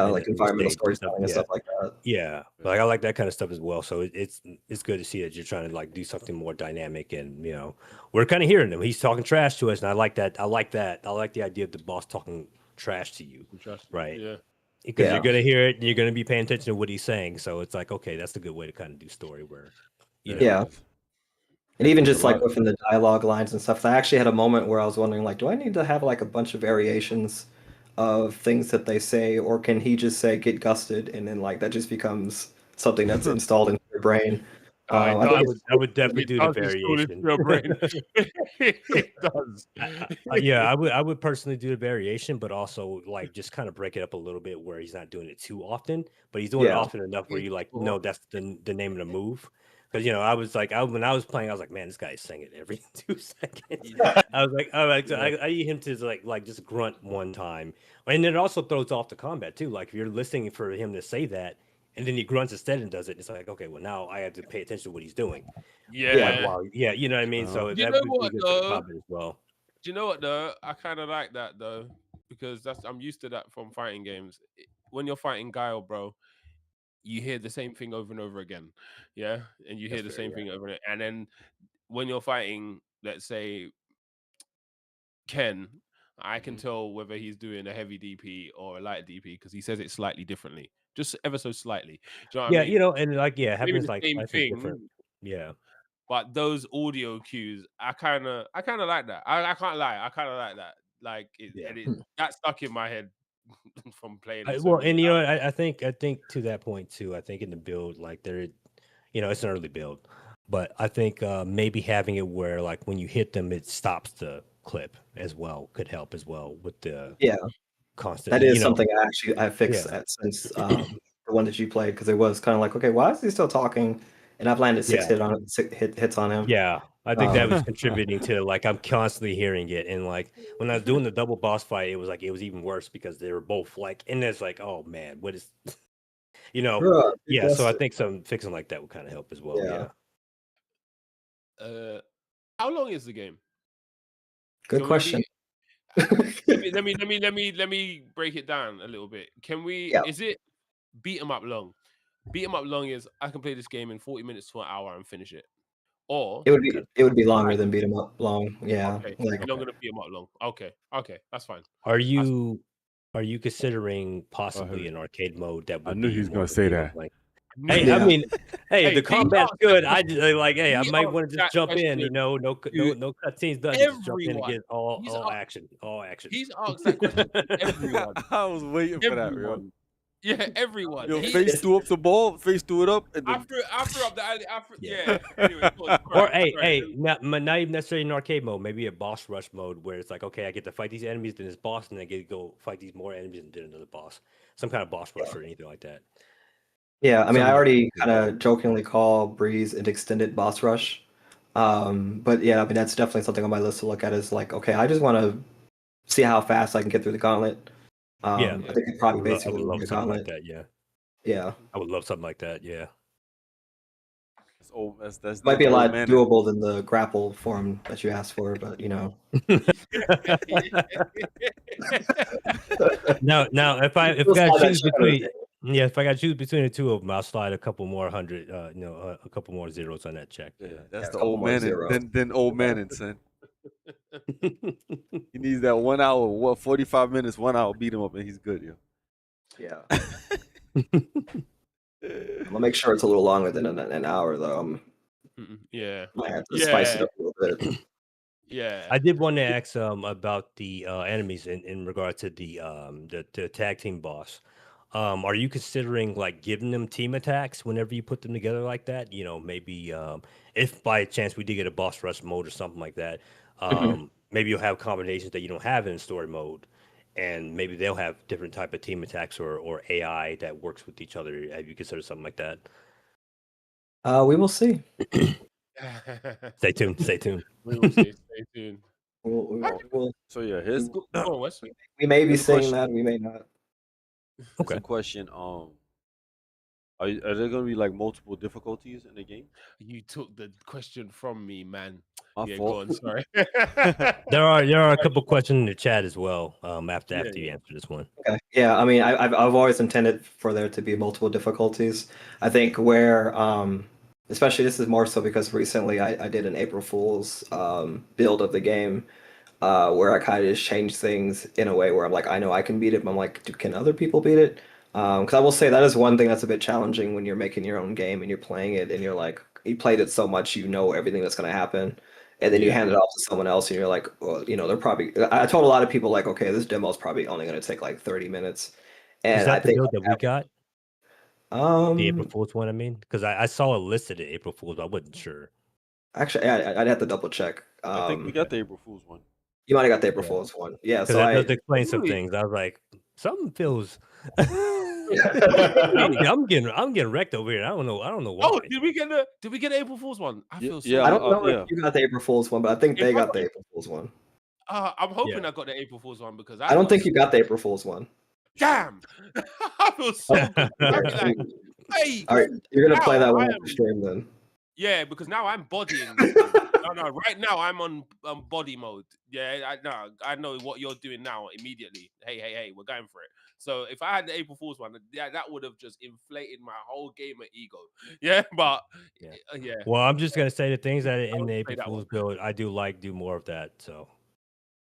in like the environmental stage and stuff. storytelling and Yeah, stuff like that. yeah, like I like that kind of stuff as well. So it's good to see that you're trying to like do something more dynamic, and we're kind of hearing him. He's talking trash to us, and I like that. I like that. I like the idea of the boss talking trash to you, Interesting. right? Yeah. Because you're Yeah, gonna hear it, and you're gonna be paying attention to what he's saying. So it's like, okay, that's a good way to kind of do story where, you Yeah. know, yeah. And Yeah, even 'cause a just like lot. within the dialogue lines and stuff, I actually had a moment where I was wondering, like, do I need to have like a bunch of variations of things that they say, or can he just say "get gusted" and then like that just becomes something that's installed into your brain? It I think does. it's I would definitely It do the does install into variation. your brain. It does. Yeah, I would personally do the variation, but also like just kind of break it up a little bit where he's not doing it too often, but he's doing it yeah, often enough where you like, no, that's the name of the move. Because I was like, when I was playing, I was like, man, this guy's saying it every 2 seconds. I was like, all right, so I need him to like just grunt one time, and then it also throws off the combat too. Like if you're listening for him to say that, and then he grunts instead and does it, it's like, okay, well now I have to pay attention to what he's doing. Like, Yeah. wow, yeah, you know what I mean. Uh-huh. So You that know would be what good for the though? combat as well. Do you know what though? I kind of like that though because I'm used to that from fighting games. When you're fighting Guile, bro, you hear the same thing over and over again, yeah, and you hear that's the fair. same Yeah, thing over and then when you're fighting, let's say Ken, I can tell whether he's doing a heavy DP or a light DP because he says it slightly differently, just ever so slightly. Do you know what I Yeah, mean? and like, yeah, Maybe having the like same slightly different. thing, Yeah. but those audio cues, I kind of like that. I can't lie, I kind of like that. Like Yeah. that stuck in my head from playing it so Well, many and times. I think to that point too. I think in the build, like it's an early build, but I think maybe having it where like when you hit them, it stops the clip as well could help as well with the yeah, constant. that is something I Yeah, fixed since the one that you played, because it was kind of like, okay, why is he still talking? And I've landed yeah, hits on him. yeah. I think that Um, was contributing to like I'm constantly hearing it, and like when I was doing the double boss fight, it was even worse because they were both like, and it's like, oh man, what is? You know, Bruh, big yeah. So I question. think some fixing like that would kind of help as well. Yeah. Yeah. How long is the game? Good Can we question. be? Let me break it down a little bit. Can we? Yeah. Is it beat 'em up long? Beat 'em up long is I can play this game in 40 minutes to an hour and finish it. Or It would be longer like, than beat 'em up long. Yeah. okay, Like you're not gonna beat 'em up long. Okay, that's fine. Are That's you considering Oh, possibly an arcade mode that I would knew he be was more gonna of a say beat 'em that. up like? knew Hey, it. I Yeah. mean, hey, Hey, the he combat's asked that good. I question. just like, hey, I He might asked want to just that jump in. You question know, no to cutscenes, nothing. Just jump in and everyone. get all He's all a- action, all action. He's asked that question to everyone. I was waiting for that, yo. Everyone. Yeah, everyone. Yo, He face threw up the ball, face threw it up, and then after up the alley. After Yeah. Anyway, go on, Or sorry. hey, not even necessarily in arcade mode. Maybe a boss rush mode where it's like, okay, I get to fight these enemies, then this boss, and I get to go fight these more enemies, and then another boss. Some kind of boss rush or anything like that. Yeah, I mean, I Something like already that. kind of jokingly call Breeze an extended boss rush. But yeah, I mean, that's definitely something on my list to look at is like, okay, I just want to see how fast I can get through the gauntlet. Yeah. I think it's I probably would, I basically would love the something like gauntlet. that. Yeah, Yeah, I would love something like that. Yeah. that's old. That's might be a old lot man. doable than the grapple form that you asked for, but you know. Now, if I We'll gotta slide that choose shit under the between, table. yeah, if I gotta choose between the two of them, I'll slide a couple more hundred, a couple more zeros on that check. Yeah, Yeah. that's Yeah, the a couple old more man. zeros. Then old man and son. He needs that 1 hour, 45 minutes, 1 hour, beat him up, and he's good, yo. Yeah. I'm gonna make sure it's a little longer than an hour though. Yeah. Might have to spice it Yeah. up a little bit. Yeah. I did want to ask about the enemies in regard to the tag team boss. Are you considering like giving them team attacks whenever you put them together like that? You know, maybe if by chance we did get a boss rush mode or something like that, maybe you'll have combinations that you don't have in story mode, and maybe they'll have different type of team attacks or AI that works with each other. Have you considered something like that? We will see. Stay tuned. Stay tuned. We will see. Stay tuned. So yeah, Go on, Wes. We may be Here's a saying question. that, we may not. It's Okay. a question. Are there gonna be like multiple difficulties in the game? You took the question from me, man. My Yeah, fault. go on. Sorry. There are a couple questions in the chat as well. After Yeah, you answer this one. Okay. Yeah, I mean, I've always intended for there to be multiple difficulties. I think where, especially this is more so because recently I did an April Fool's build of the game, where I kind of just changed things in a way where I'm like, I know I can beat it, but I'm like, can other people beat it? Because I will say that is one thing that's a bit challenging when you're making your own game and you're playing it and you're like, you played it so much, you know everything that's going to happen. And then you hand it off to someone else and you're like, well, you know, they're probably, I told a lot of people like, okay, this demo is probably only going to take like 30 minutes. And Is I that the think, build that we got? The April um, Fool's one, I mean? Because I saw it listed at April Fool's, but I wasn't sure. actually, I'd have to double check. I think we got the April Fool's one. You might have got the April Yeah. Fool's one. Yeah, Because so that I, does explain some Really? things. I was like, something feels. I'm getting wrecked over here. I don't know why. Oh, did we get the April Fool's one? I Yeah, feel so. yeah, I don't know yeah. if you got the April Fool's one, but I think If they I got got- the April Fool's one. I'm hoping Yeah. I got the April Fool's one because I don't think you got the April Fool's one. Damn, I feel so good. I'd be like, hey, All right, you're gonna play now that one I after stream then. yeah, because now I'm bodying. This thing. No, right now I'm on body mode. Yeah, I know what you're doing now immediately. Hey, we're going for it. So if I had the April Fool's one, yeah, that would have just inflated my whole gamer ego. Yeah, but yeah. Well, I'm just gonna say the things that in would the play April that Fool's one. build, I do more of that. So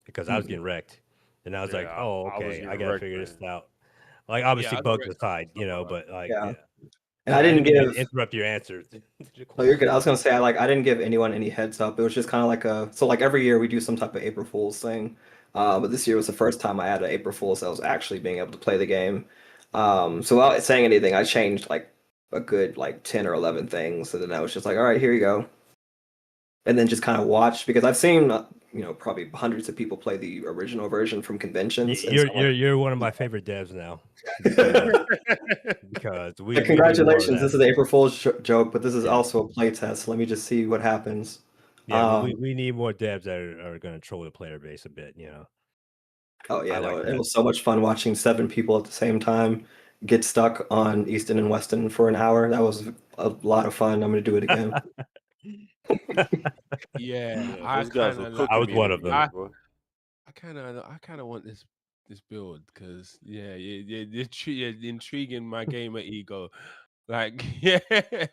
because I was getting wrecked, and I was like, Yeah, oh, I was okay, I getting gotta wrecked, figure this man. out. Like obviously I bugs agree. aside, you know, but like Yeah. yeah. And Sorry, I didn't mean to give. interrupt your answer. Oh, you're good. I was gonna say I didn't give anyone any heads up. It was just kind of like like every year we do some type of April Fool's thing. But this year was the first time I had an April Fool's that was actually being able to play the game. So without saying anything, I changed like a good like 10 or 11 things. So then I was just like, all right, here you go. And then just kind of watched because I've seen probably hundreds of people play the original version from conventions. And so I'm like, You're one of my favorite devs now because we like, we need more of congratulations, this that. is the April Fool's joke, but this is Yeah. also a play test. Let me just see what happens. Yeah, we need more devs that are going to troll the player base a bit, you know. Oh yeah, I no, like it that. was so much fun watching 7 people at the same time get stuck on Easton and Weston for an hour. That was a lot of fun. I'm gonna do it again. Yeah, Yeah, I those guys kind were of I cooking was me. one of them. Bro. I kind of want this build because you're intriguing my gamer ego. Like, yeah,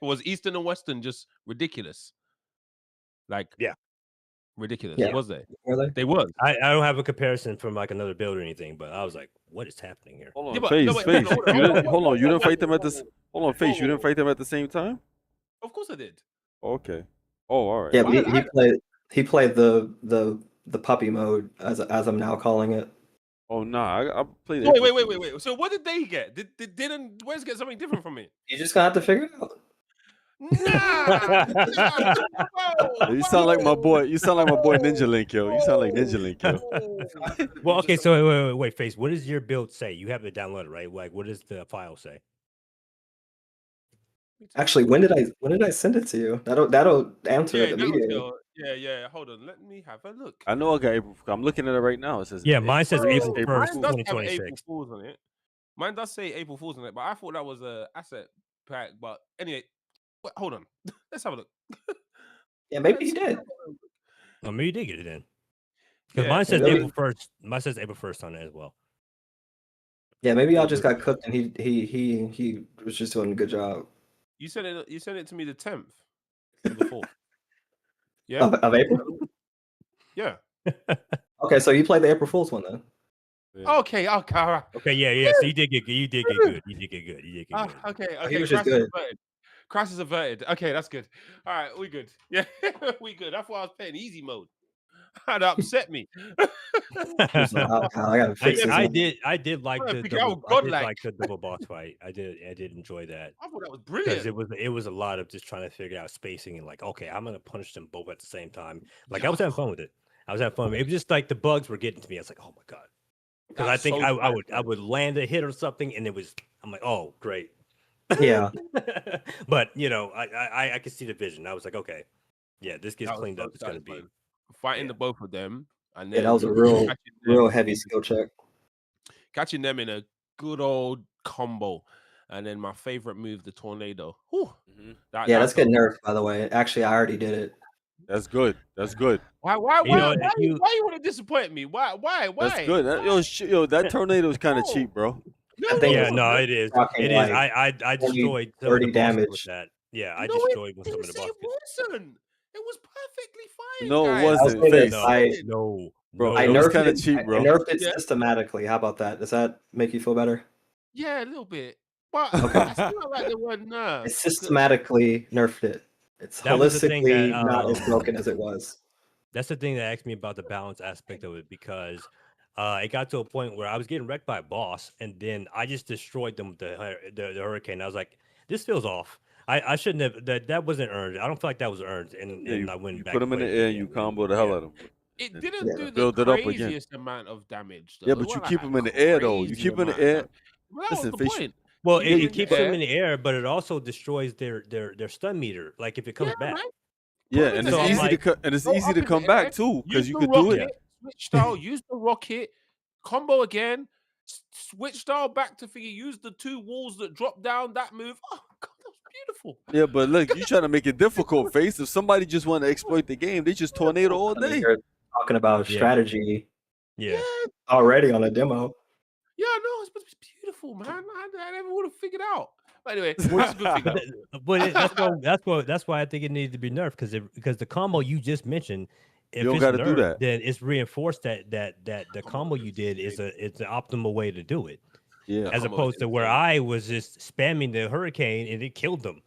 was Eastern and Western just ridiculous? Like, Yeah. ridiculous. Yeah. Was they? Were they? They was. I don't have a comparison from like another build or anything, but I was like, what is happening here? Hold Yeah, on, but no, Face, wait, Face. hold on, You didn't hold on. You didn't whoa, fight them at whoa, this. whoa. Hold on, Face. You Whoa, didn't fight them at the same time. Of course I did. Okay. Oh, all right. Yeah, Why but did he played the puppy mode as I'm now calling it. Oh nah, I played. Wait. So what did they get? Didn't Wes get something different from me? You just gonna have to figure it out. Nah. You sound like my boy. You sound like my boy Ninja Link, yo. You sound like Ninja Link, yo. Well, okay, so wait, Face. What does your build say? You have it downloaded, right? Like, what does the file say? Actually, when did I send it to you? That'll answer it immediately. Yeah. Hold on. Let me have a look. I know I got April. I'm looking at it right now. It says Yeah, mine says April Mine 1st, does have April 2026. Fools on it. Mine does say April Fools on it, but I thought that was a asset pack. But anyway, hold on. Let's have a look. Yeah, maybe he did. Well, maybe you did get it in. Because Yeah, mine says maybe- April 1st. Mine says April 1st on it as well. Yeah, maybe y'all just got cooked and he was just doing a good job. You sent it to me the 10th or the 4th. Yeah. Of April? Yeah. Okay, so you played the April Fool's one then. Yeah. Okay. All right. Okay, yeah. So you did get good. You did get good. Okay. He was just good. Crisis averted. Okay, that's good. All right, we good. Yeah, we good. That's why I was playing easy mode. That upset me. He's like, "Oh, God, I gotta fix this. I one." did like I the think double, I was I did godlike. like the double boss fight. I did enjoy that I thought that was because brilliant. it was a lot of just trying to figure out spacing and like, okay, I'm gonna punish them both at the same time. Like I was having fun with it. It was just like the bugs were getting to me. I was like, oh my god, because I That's think so I would land a hit or something, and I'm like, oh great. Yeah. But I could see the vision. I was like, okay, yeah, this gets That was cleaned up. fun. It's That gonna was be fun. Fighting yeah. the both of them, and Yeah, then that was a real heavy skill check. catching them in a good old combo, and then my favorite move, the tornado. Whew. Mhm. Yeah, that's good nerf, by the way. Actually, I already did it. That's good. That's good. Why you want to disappoint me? Why? That's good. That tornado is kind of cheap, bro. That thing Yeah, was no, it is. rocking, It is. like, I 20, destroyed some of the 30 bosses damage. with that. Yeah, I No, destroyed it with some of the didn't say bosses. Wilson. It was perfectly fine. No, it guys. wasn't. I'll say Face. this, No, Bro, no. I it was nerfed kinda it. cheap, I bro. nerfed it Yeah. systematically. How about that? Does that make you feel better? Yeah, a little bit. But Okay. I still feel like there were nerfs. I systematically nerfed it. It's That was the thing holistically that, not as broken as it was. That's the thing that asked me about the balance aspect of it because it got to a point where I was getting wrecked by a boss, and then I just destroyed them with the hurricane. I was like, this feels off. I shouldn't have. That wasn't earned. I don't feel like that was earned. And Yeah, I went you back. put them in the played air and you again, combo the hell out of them. It and didn't do the build it up again. craziest amount of damage. Though. Yeah, It but you wasn't keep like them a in the air, though. You crazy keep 'em in the amount of air. damage. Well, that Listen, was the Fish, point. Well, Keep them it in keeps the them air. in the air, but it also destroys their stun meter. Like if it comes back. man. Yeah, Put 'em and in it's the easy air. to cut, and it's Go easy up to in the come back air, too, because use you the could do it. rocket, switch style, use the rocket, combo again, switch style back to figure, use the 2 walls that drop down, that move. Oh, God, that was beautiful. Yeah, but look, you trying to make it difficult, Face. If somebody just want to exploit the game, they just tornado all I mean, day. you're talking about Yeah. strategy Yeah. already on a demo. Yeah, no, it's beautiful, man. I never would have figured out. But anyway, that's a good figure. But that's why I think it needed to be nerfed because the combo you just mentioned, if don't it's gotta do nerfed, that. then it's reinforced that the combo you did it's an optimal way to do it. Yeah, As combo is opposed to where insane. I was just spamming the hurricane and it killed them.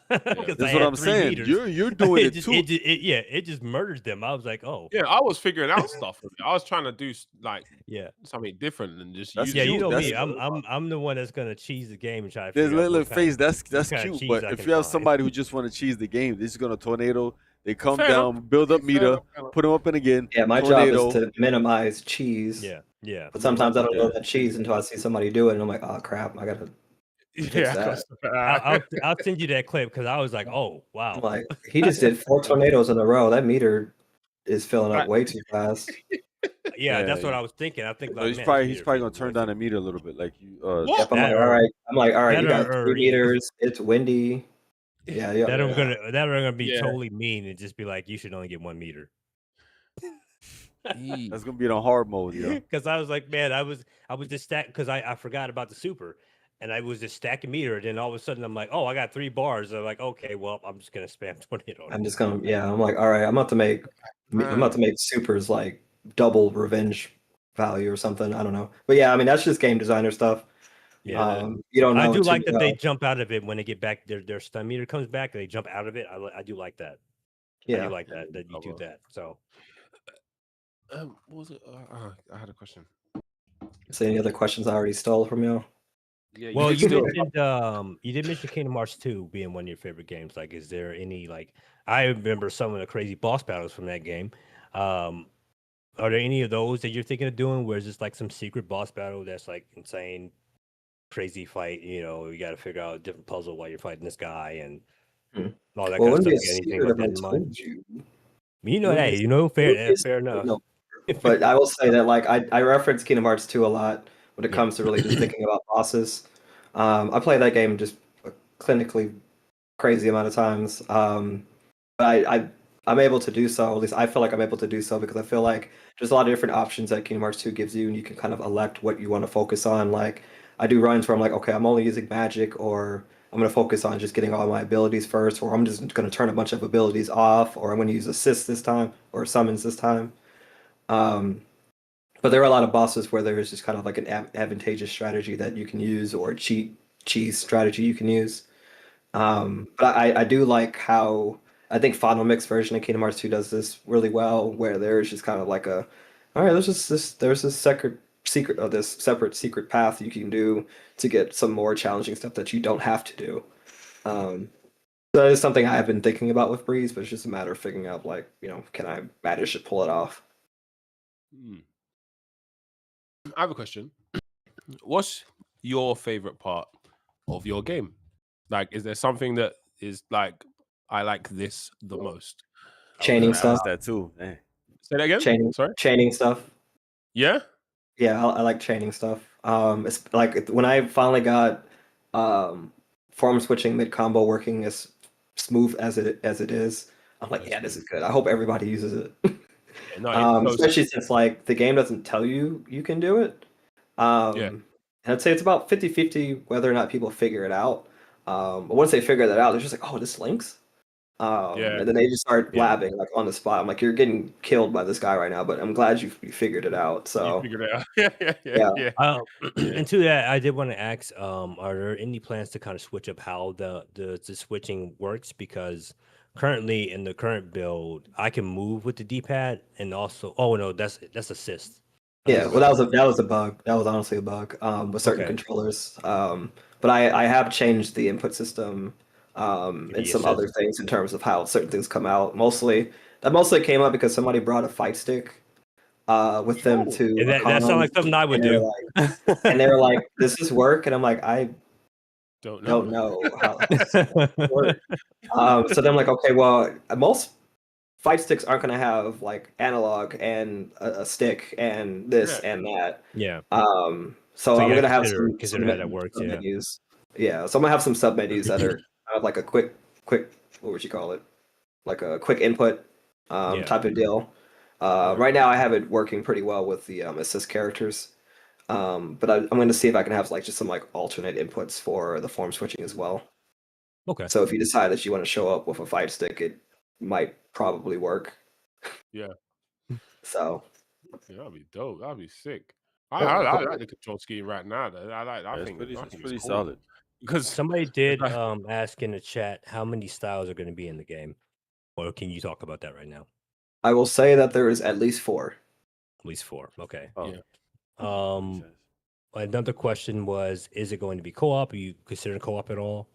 Because that's what I'm saying. You're doing it too. It just murdered them. I was like, oh Yeah, I was figuring out stuff. I was trying to do like yeah. something different than just That's use Yeah, it. you know That's- me. I'm the one that's gonna cheese the game and try to There's figure out little what kind Face. of- That's kind of cute. cheese But I if can you have find. somebody who just want to cheese the game, they're just gonna tornado. They come Fair down, build up Fair meter, enough, fair enough. put them up in again. Yeah, my tornado. job is to minimize cheese. Yeah. But sometimes I don't know Yeah. that cheese until I see somebody do it, and I'm like, oh crap, I gotta fix that. I'll send you that clip because I was like, oh wow. I'm like, he just did 4 tornadoes in a row. That meter is filling up way too fast. Yeah, that's what Yeah. I was thinking. I think So like, he's man, probably this he's meter probably feels gonna turn way down too. the meter a little bit, like you. What? Yep, I'm That like, all right. I'm like, all right, that you got 3 yeah, meters. It's windy. Yeah, yeah. that I'm Yeah. gonna that are gonna be Yeah. totally mean and just be like, you should only get 1 meter. That's gonna be in a hard mode, yo. Because I was like, man, I was just stack because I forgot about the super, and I was just stacking meter. And then all of a sudden, I'm like, oh, I got 3 bars. I'm like, okay, well, I'm just gonna spam tornado. I'm just gonna, yeah. I'm like, all right. I'm about to make Man. supers like double revenge value or something. I don't know, but yeah, I mean that's just game designer stuff. Yeah, You don't I know do until like you that they know. jump out of it when they get back. Their stun meter comes back. They jump out of it. I do like that. I do Yeah. like that you do that. So What was it? I had a question. So any other questions I already stole from you? Yeah, well, did you steal- mentioned you did mention Kingdom Hearts 2 being one of your favorite games. Like, is there any like I remember some of the crazy boss battles from that game. Um, are there any of those that you're thinking of doing where it's just like some secret boss battle that's like insane, crazy fight? You know, you got to figure out a different puzzle while you're fighting this guy and Hmm. all that Well, it kind of wouldn't stuff. be a You got anything secret like if that I in mind? told you. You It know, wouldn't be hey, you know, it would be a fair secret, enough. no. But I will say that like I reference Kingdom Hearts 2 a lot when it Yeah. comes to really just thinking about bosses. I play that game just a clinically crazy amount of times. But I'm able to do so. At least I feel like I'm able to do so because I feel like there's a lot of different options that Kingdom Hearts 2 gives you, and you can kind of elect what you want to focus on. Like I do runs where I'm like, okay, I'm only using magic, or I'm going to focus on just getting all my abilities first, or I'm just going to turn a bunch of abilities off, or I'm going to use assists this time, or summons this time. Um, but there are a lot of bosses where there is just kind of like an advantageous strategy that you can use, or a cheese strategy you can use. But I do like how I think Final Mix version of Kingdom Hearts 2 does this really well, where there's just kind of like a, all right, there's this this separate secret path you can do to get some more challenging stuff that you don't have to do. Um, so that is something I have been thinking about with Breeze, but it's just a matter of figuring out like, can I manage to pull it off? Hmm. I have a question. What's your favorite part of your game? Like, is there something that is like, I like this the most? I was Chaining gonna stuff, ask that too. Dang. Say that again. Sorry. chaining stuff. Yeah. Yeah, I like chaining stuff. It's like when I finally got form switching mid combo working as smooth as it is. I'm like, That's yeah, this good. is good. I hope everybody uses it. Yeah, no, it's so Especially since like the game doesn't tell you you can do it. yeah. And I'd say it's about 50-50 whether or not people figure it out. But once they figure that out, they're just like, oh, this links. Yeah. And then they just start Yeah. blabbing like on the spot. I'm like, you're getting killed by this guy right now, but I'm glad you figured it out. You So figured it out. Yeah. yeah. Yeah. And to that, I did want to ask, are there any plans to kind of switch up how the switching works? Because currently in the current build, I can move with the D-pad and also, oh no, that's assist. Yeah, well, Assist. that was a bug. That was honestly a bug with certain Okay. controllers. But I have changed the input system The and some other assist. things in terms of how certain things come out. Mostly came up because somebody brought a fight stick with them Oh, to And a that sounds con, like something I would and they were do. like, "Does this work?" And I'm like, "I don't don't know. know how this works." So then I'm like, "Okay, well, most fight sticks aren't going to have like analog and a stick and this Yeah. and that." Yeah. So So I'm you gonna gotta have consider how that works. sub Yeah. menus. Yeah, so I'm gonna have some sub menus that are kind of like a quick what would you call it? Like a quick input Yeah. type of deal. Right. Right now I have it working pretty well with the assist characters. But I'm going to see if I can have like just some like alternate inputs for the form switching as well. Okay. So if you decide that you want to show up with a fight stick, it might probably work. Yeah. So Yeah, that'd be dope. That'd be sick. oh, I cool. like the control scheme right now. Though. I Yeah, think I it's think it's pretty cool solid. because Somebody did ask in the chat how many styles are going to be in the game, or can you talk about that right now? I will say that there is at least 4. At least 4. Okay. Oh, yeah. makes Um, sense. Another question was, is it going to be co-op? Are you considering co-op at all?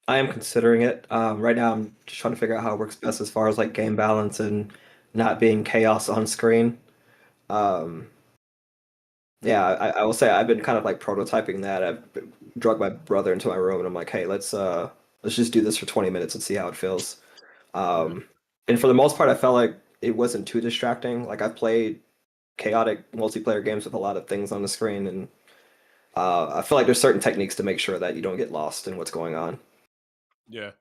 I am considering it. Right now, I'm just trying to figure out how it works best as far as like game balance and not being chaos on screen. Um, yeah, I will say I've been kind of like prototyping that. I've drug my brother into my room and I'm like, hey, let's just do this for 20 minutes and see how it feels. And for the most part, I felt like it wasn't too distracting. Like I've played chaotic multiplayer games with a lot of things on the screen, and I feel like there's certain techniques to make sure that you don't get lost in what's going on. Yeah.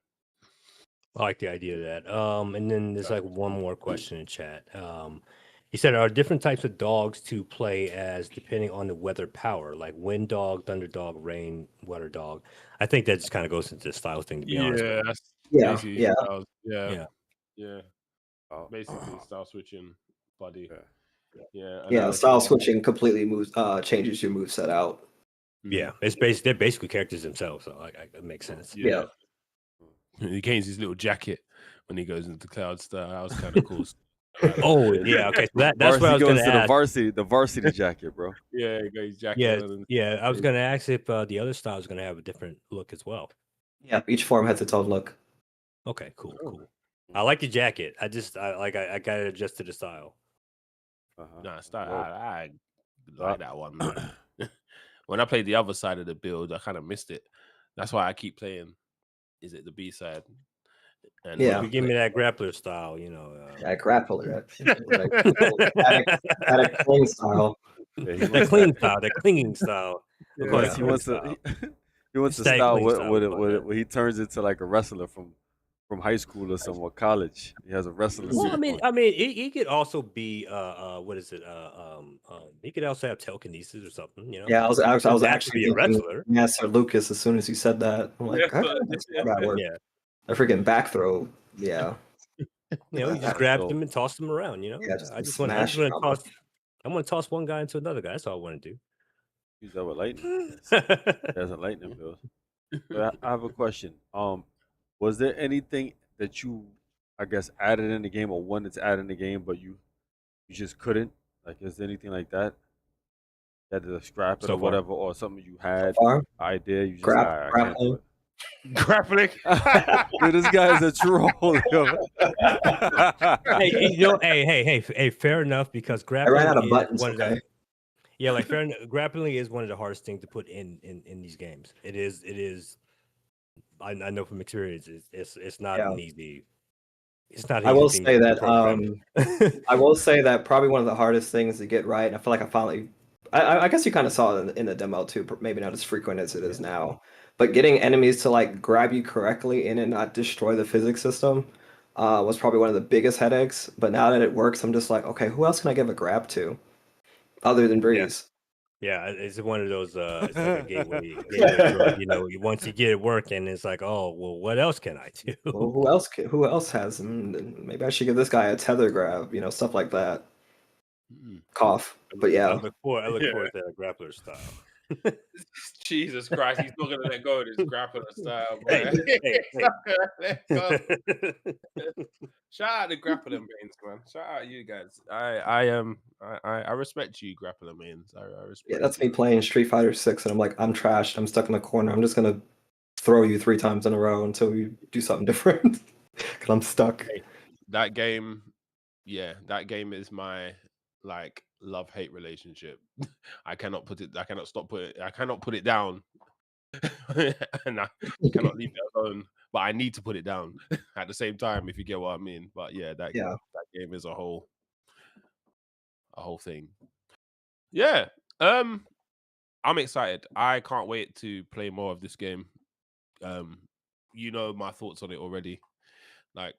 I like the idea of that. And then there's like one more question in chat. He said, are different types of dogs to play as depending on the weather power, like wind dog, thunder dog, rain, water dog? I think that just kind of goes into the style thing, to be honest. Yeah, that's Yeah, basically yeah, styles. Yeah, Yeah. yeah. Oh, Basically style switching, buddy. yeah. Yeah, and yeah. then Style also switching completely changes your move set out. Yeah. It's basically, they're basically characters themselves. So it makes sense. Yeah. He gains his little jacket when he goes into cloud style. That was kind of cool. I like that. Oh, yeah. Okay. So that's what I was going goes to to ask. the varsity jacket, bro. Yeah, he got his jacket Yeah. on. And, Yeah. I was going to ask if the other style is going to have a different look as well. Yeah, each form has its own look. Okay. Cool. Oh. Cool. I like the jacket. I got to adjust to the style. Nah, style. Whoa. I like that one, man. When I played the other side of the build, I kind of missed it. That's why I keep playing. Is it the B side? And Yeah. If you give me that grappler style, Yeah, grappler. That clean style. Yeah, that clean style, that clinging style. He Of course, wants style. he wants to Stag style clean style, where he turns into like a wrestler from high school or somewhere, college. He has a wrestler Well, suit. I mean, he could also be what is it? He could also have telekinesis or something, Yeah, I was Doesn't have to actually be a thinking wrestler. Master Lucas as soon as you said that. I'm like, Yeah, okay, that's how that works. Yeah, A freaking back throw. Yeah. you just That's grabbed dope. him and tossed him around. Yeah, just I smash just want to combo. toss. I want to toss one guy into another guy. That's all I want to do. Use that with lightning. He has a lightning build. But I have a question. Was there anything that you, I guess, added in the game or wanted to add in the game, but you just couldn't? Like, is there anything like that? You had to scrap it So or far. whatever, or something you had Far? idea, you just Grab- I can't do it. grappling. Dude, this guy is a troll. Yo. Hey, fair enough because I grappling ran out of is buttons. one of the Okay. yeah, like fair enough, grappling is one of the hardest things to put in these games. It is. I know from experience, it's not Yeah. an easy. It's not. An I easy will thing say to that program. I will say that probably one of the hardest things to get right. And I feel like I finally, I guess you kind of saw it in the demo too, but maybe not as frequent as it is now. But getting enemies to like grab you correctly in and not destroy the physics system was probably one of the biggest headaches. But now that it works, I'm just like, okay, who else can I give a grab to other than Breeze? Yeah, it's one of those. It's like a gateway drug. Once you get it working, it's like, oh well, what else can I do? Well, who else has maybe I should give this guy a tether grab, stuff like that. Cough. But yeah. I look forward to that grappler style. Jesus Christ, he's not gonna let go of this grappling style, boy. Hey, He's not gonna let go. Shout out to grappling mains, man. Shout out you guys. I respect you, grappling mains. I respect. Yeah, that's me playing Street Fighter 6 and I'm like, I'm trashed. I'm stuck in the corner. I'm just gonna throw you 3 times in a row until you do something different. Cause I'm stuck. That game, yeah, that game is my like love-hate relationship. I cannot put it down. And I cannot leave it alone. But I need to put it down at the same time, if you get what I mean. But yeah, that game is a whole thing. Yeah. I'm excited. I can't wait to play more of this game. You know my thoughts on it already. Like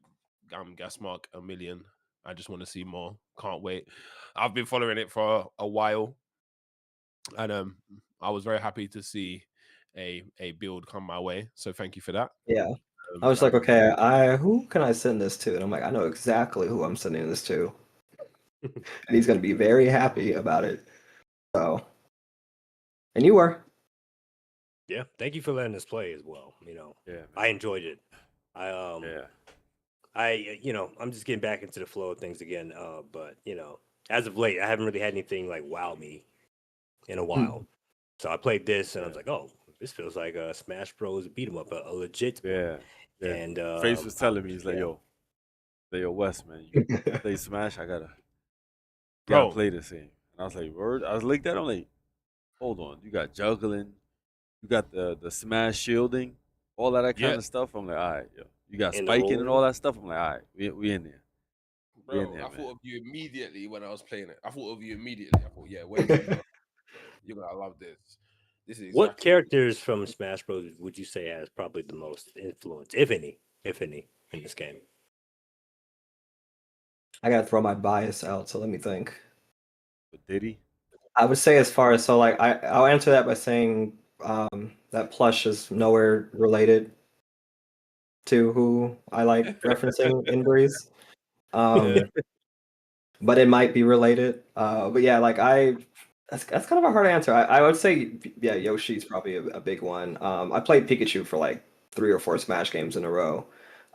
gas mark 1,000,000. I just want to see more. Can't wait. I've been following it for a while. And I was very happy to see a build come my way. So thank you for that. Yeah. I was like, okay, who can I send this to? And I'm like, I know exactly who I'm sending this to. And he's gonna be very happy about it. So and you were. Yeah, thank you for letting us play as well. Yeah, I enjoyed it. yeah. I'm just getting back into the flow of things again. But as of late, I haven't really had anything like wow me in a while. So I played this and I was like, oh, this feels like a Smash Bros. Beat 'em up, a legit. Yeah. And Face was telling me, he's like, yo, Wes, man, you play Smash, I gotta play this game. And I was like, word? I was like that, I'm like, hold on, you got juggling, you got the Smash shielding, all of that kind of stuff. I'm like, all right, yo. You got And spiking and rolling. all that stuff. I'm like, all right, we in there. Be in Bro, there, I man. thought of you immediately when I was playing it. I thought of you immediately. I thought, yeah, when you're gonna love this. This is What exactly characters from Smash Bros. Would you say has probably the most influence, if any, in this game? I gotta throw my bias out, so let me think. But Diddy, I would say as far as so like I'll answer that by saying that plush is nowhere related to who I like referencing in Breeze. Yeah. But it might be related. But yeah, like that's kind of a hard answer. I would say yeah, Yoshi's probably a big one. I played Pikachu for like 3 or 4 Smash games in a row.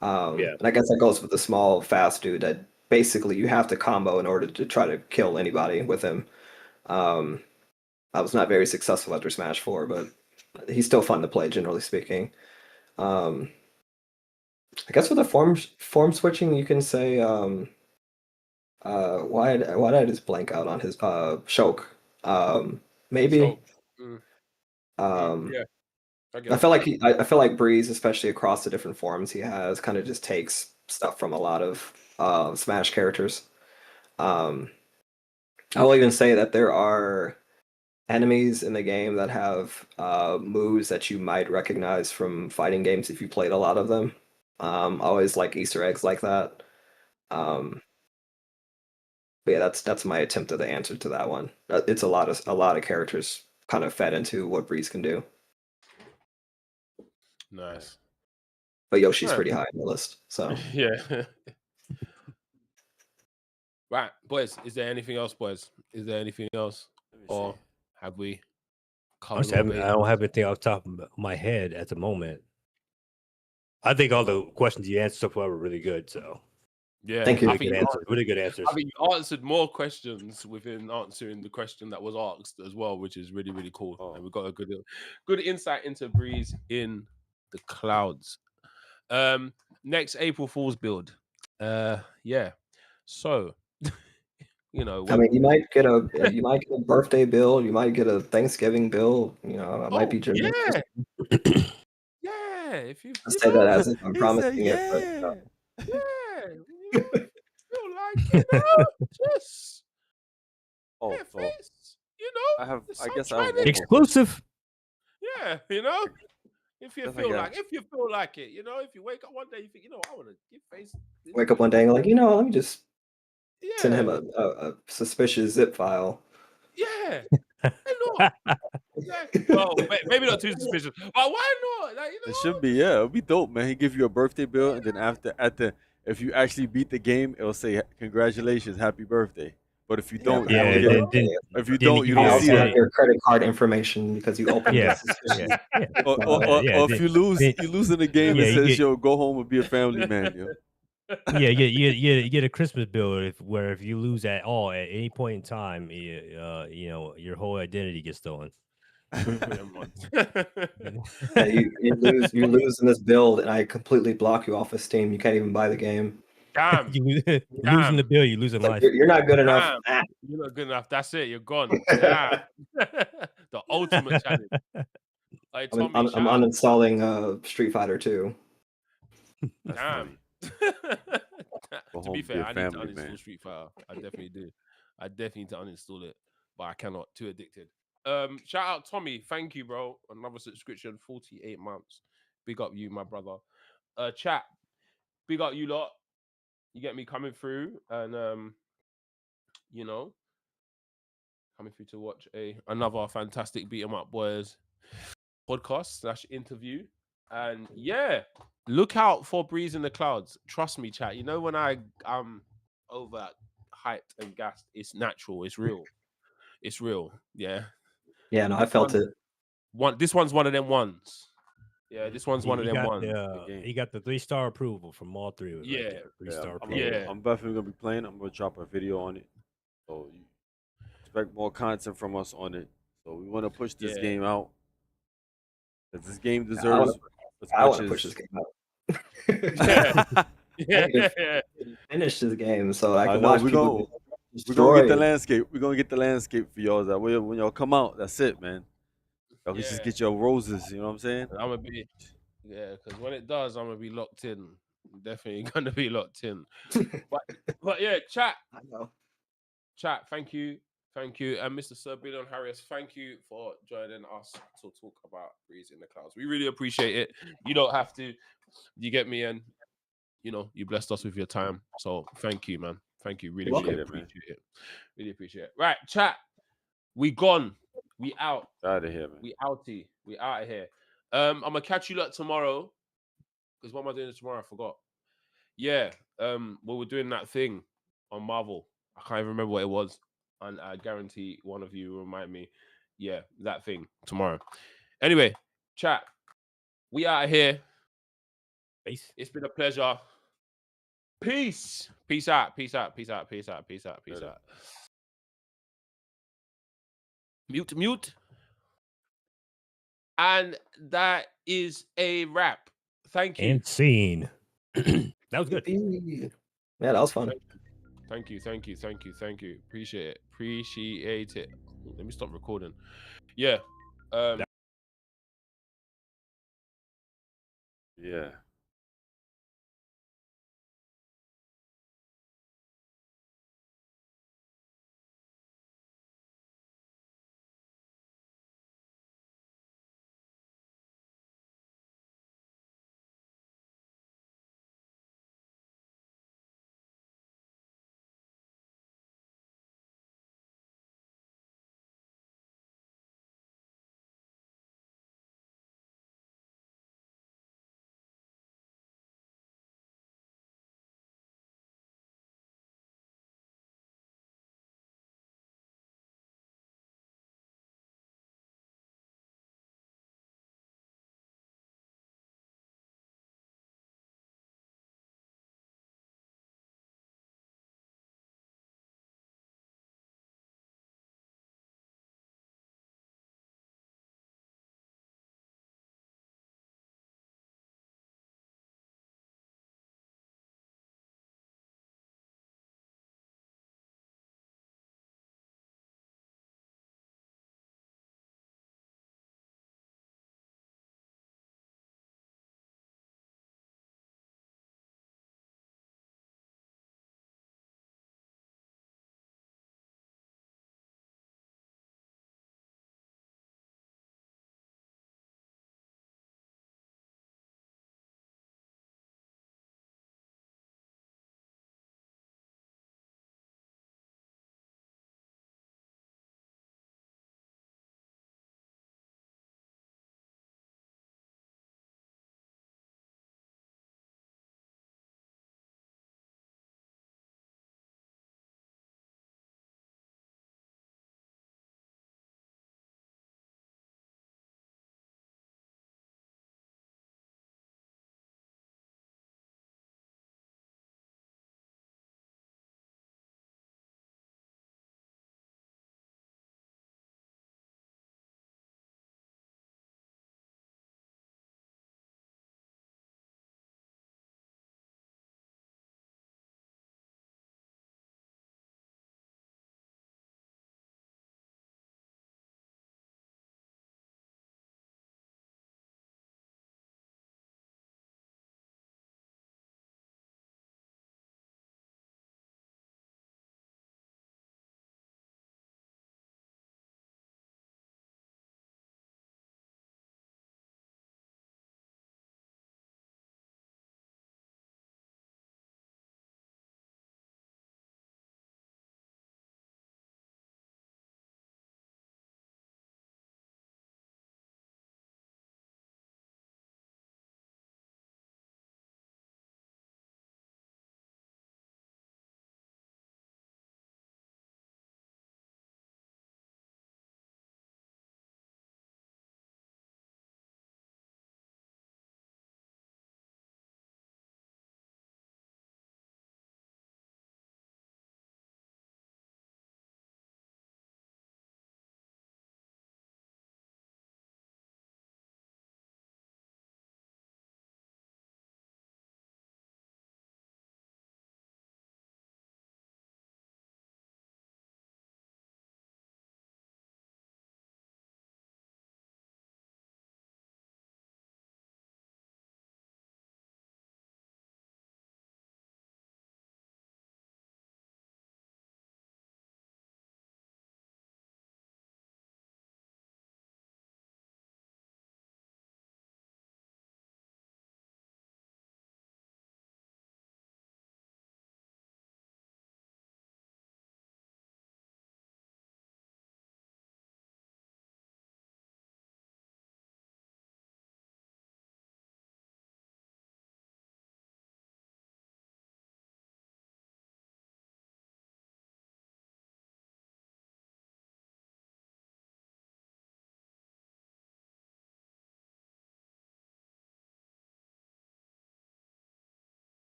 Yeah. And I guess that goes with the small, fast dude that basically you have to combo in order to try to kill anybody with him. Um, I was not very successful after Smash 4, but he's still fun to play, generally speaking. Um, I guess with the form switching, you can say why did I just blank out on his Shulk? Maybe. so. Mm, Um, yeah, I get I it. feel like I feel like Breeze, especially across the different forms he has, kind of just takes stuff from a lot of Smash characters. Um, I will even say that there are enemies in the game that have moves that you might recognize from fighting games if you played a lot of them. Always like Easter eggs like that. Um, but yeah, that's my attempt at the answer to that one. It's a lot of characters kind of fed into what Breeze can do. Nice. But Yoshi's Alright. pretty high on the list. So Yeah. Right, boys. Is there anything else, boys? Is there anything else, let me or see. have we covered Honestly, all I bases? don't have anything off the top of my head at the moment. I think all the questions you answered so far were really good. So Yeah, thank you. I really think good answers. Really good answers. I think you answered more questions within answering the question that was asked as well, which is really, really cool. Oh. And we got a good insight into Breeze in the clouds. Next April Fool's build. Yeah. So, I mean, you might get a birthday bill, you might get a Thanksgiving bill. I might be generous. yeah, yeah. If you I say that as if I'm He said, promising it, but yeah. feel like just Oh, yeah, so face, the I guess I sunshine have in one it. more Exclusive. Yeah, if you Guess I feel got- like, if you feel like it, if you wake up one day, you think, I want to give face. wake up one day and like, let me just send him Yeah, a suspicious zip file. yeah. Why not? Yeah. Well, maybe not too suspicious, but why not? Like, It should be, yeah. It'll be dope, man. He give you a birthday bill, and then if you actually beat the game, it'll say congratulations, happy birthday. But if you don't, Yeah, you don't then if you then don't, he you give I don't you see also that. have your credit card information because you opened Yeah, this suspicious. yeah. Or if you lose, you lose in the game. Yeah, It you says, get- "Yo, go home and be a family man." Yo, Yeah, you get a Christmas bill where if you lose at all at any point in time, your whole identity gets stolen. Yeah, you lose in this build, and I completely block you off of Steam. You can't even buy the game. Damn, You losing the bill, you losing Like, life. you're not good enough. damn. Ah. You're not good enough. That's it. You're gone. Damn. The ultimate challenge. Hey, Tommy, I'm shout out. uninstalling Street Fighter 2. that's Damn. funny. Go To home be and be fair, a I need to family uninstall man. Street Fighter. I definitely do. I definitely need to uninstall it, but I cannot. Too addicted. Shout out Tommy. Thank you, bro. Another subscription, 48 months. Big up you, my brother. Chat. Big up you lot. You get me coming through, and coming through to watch another fantastic Beat 'em Up Boys podcast / interview. And yeah, look out for Breeze in the Clouds. Trust me, chat. When I'm over hyped and gassed, it's natural, it's real. It's real. Yeah. Yeah, no, I felt it. This one's one of them ones. Yeah, this one's one of them ones. He got the 3-star approval from all three of us right Yeah. there. 3-star I'm, approval. Yeah. I'm definitely gonna be playing. I'm gonna drop a video on it, so you expect more content from us on it. So we want to push this Yeah. game out. 'Cause this game deserves as I much want to as push this game out. Yeah. Finish this game so I can know, watch we're people gonna get we're gonna get the destroyed. landscape. We're gonna get the landscape for y'all. That way, when y'all come out, that's it, man. Y'all can just Yeah. get your roses. You know what I'm saying? I'm gonna be, because when it does, I'm gonna be locked in. Definitely gonna be locked in. But yeah, chat. I know. Chat, thank you. Thank you. And Mr. Sir Billion Harris, thank you for joining us to talk about Breeze in the Clouds. We really appreciate it. You don't have to. You get me? And, you know, you blessed us with your time. So thank you, man. Thank you. Really, You're really welcome. appreciate it. Really appreciate it. Right, chat. We gone. We out. Out of here, man. We outie. We out of here. I'm going to catch you lot tomorrow. Because what am I doing tomorrow? I forgot. Yeah. Well, we're doing that thing on Marvel. I can't even remember what it was. And I guarantee one of you will remind me. Yeah, that thing tomorrow. Anyway, chat. We out of here. Peace. It's been a pleasure. Peace. Peace out. Peace out. Peace out. Peace out. Peace out. Peace Later. out. Mute. And that is a wrap. Thank you. And scene. That was good. Yeah, that was fun. Thank you. Appreciate it. Appreciate it. Let me stop recording. Yeah. Yeah.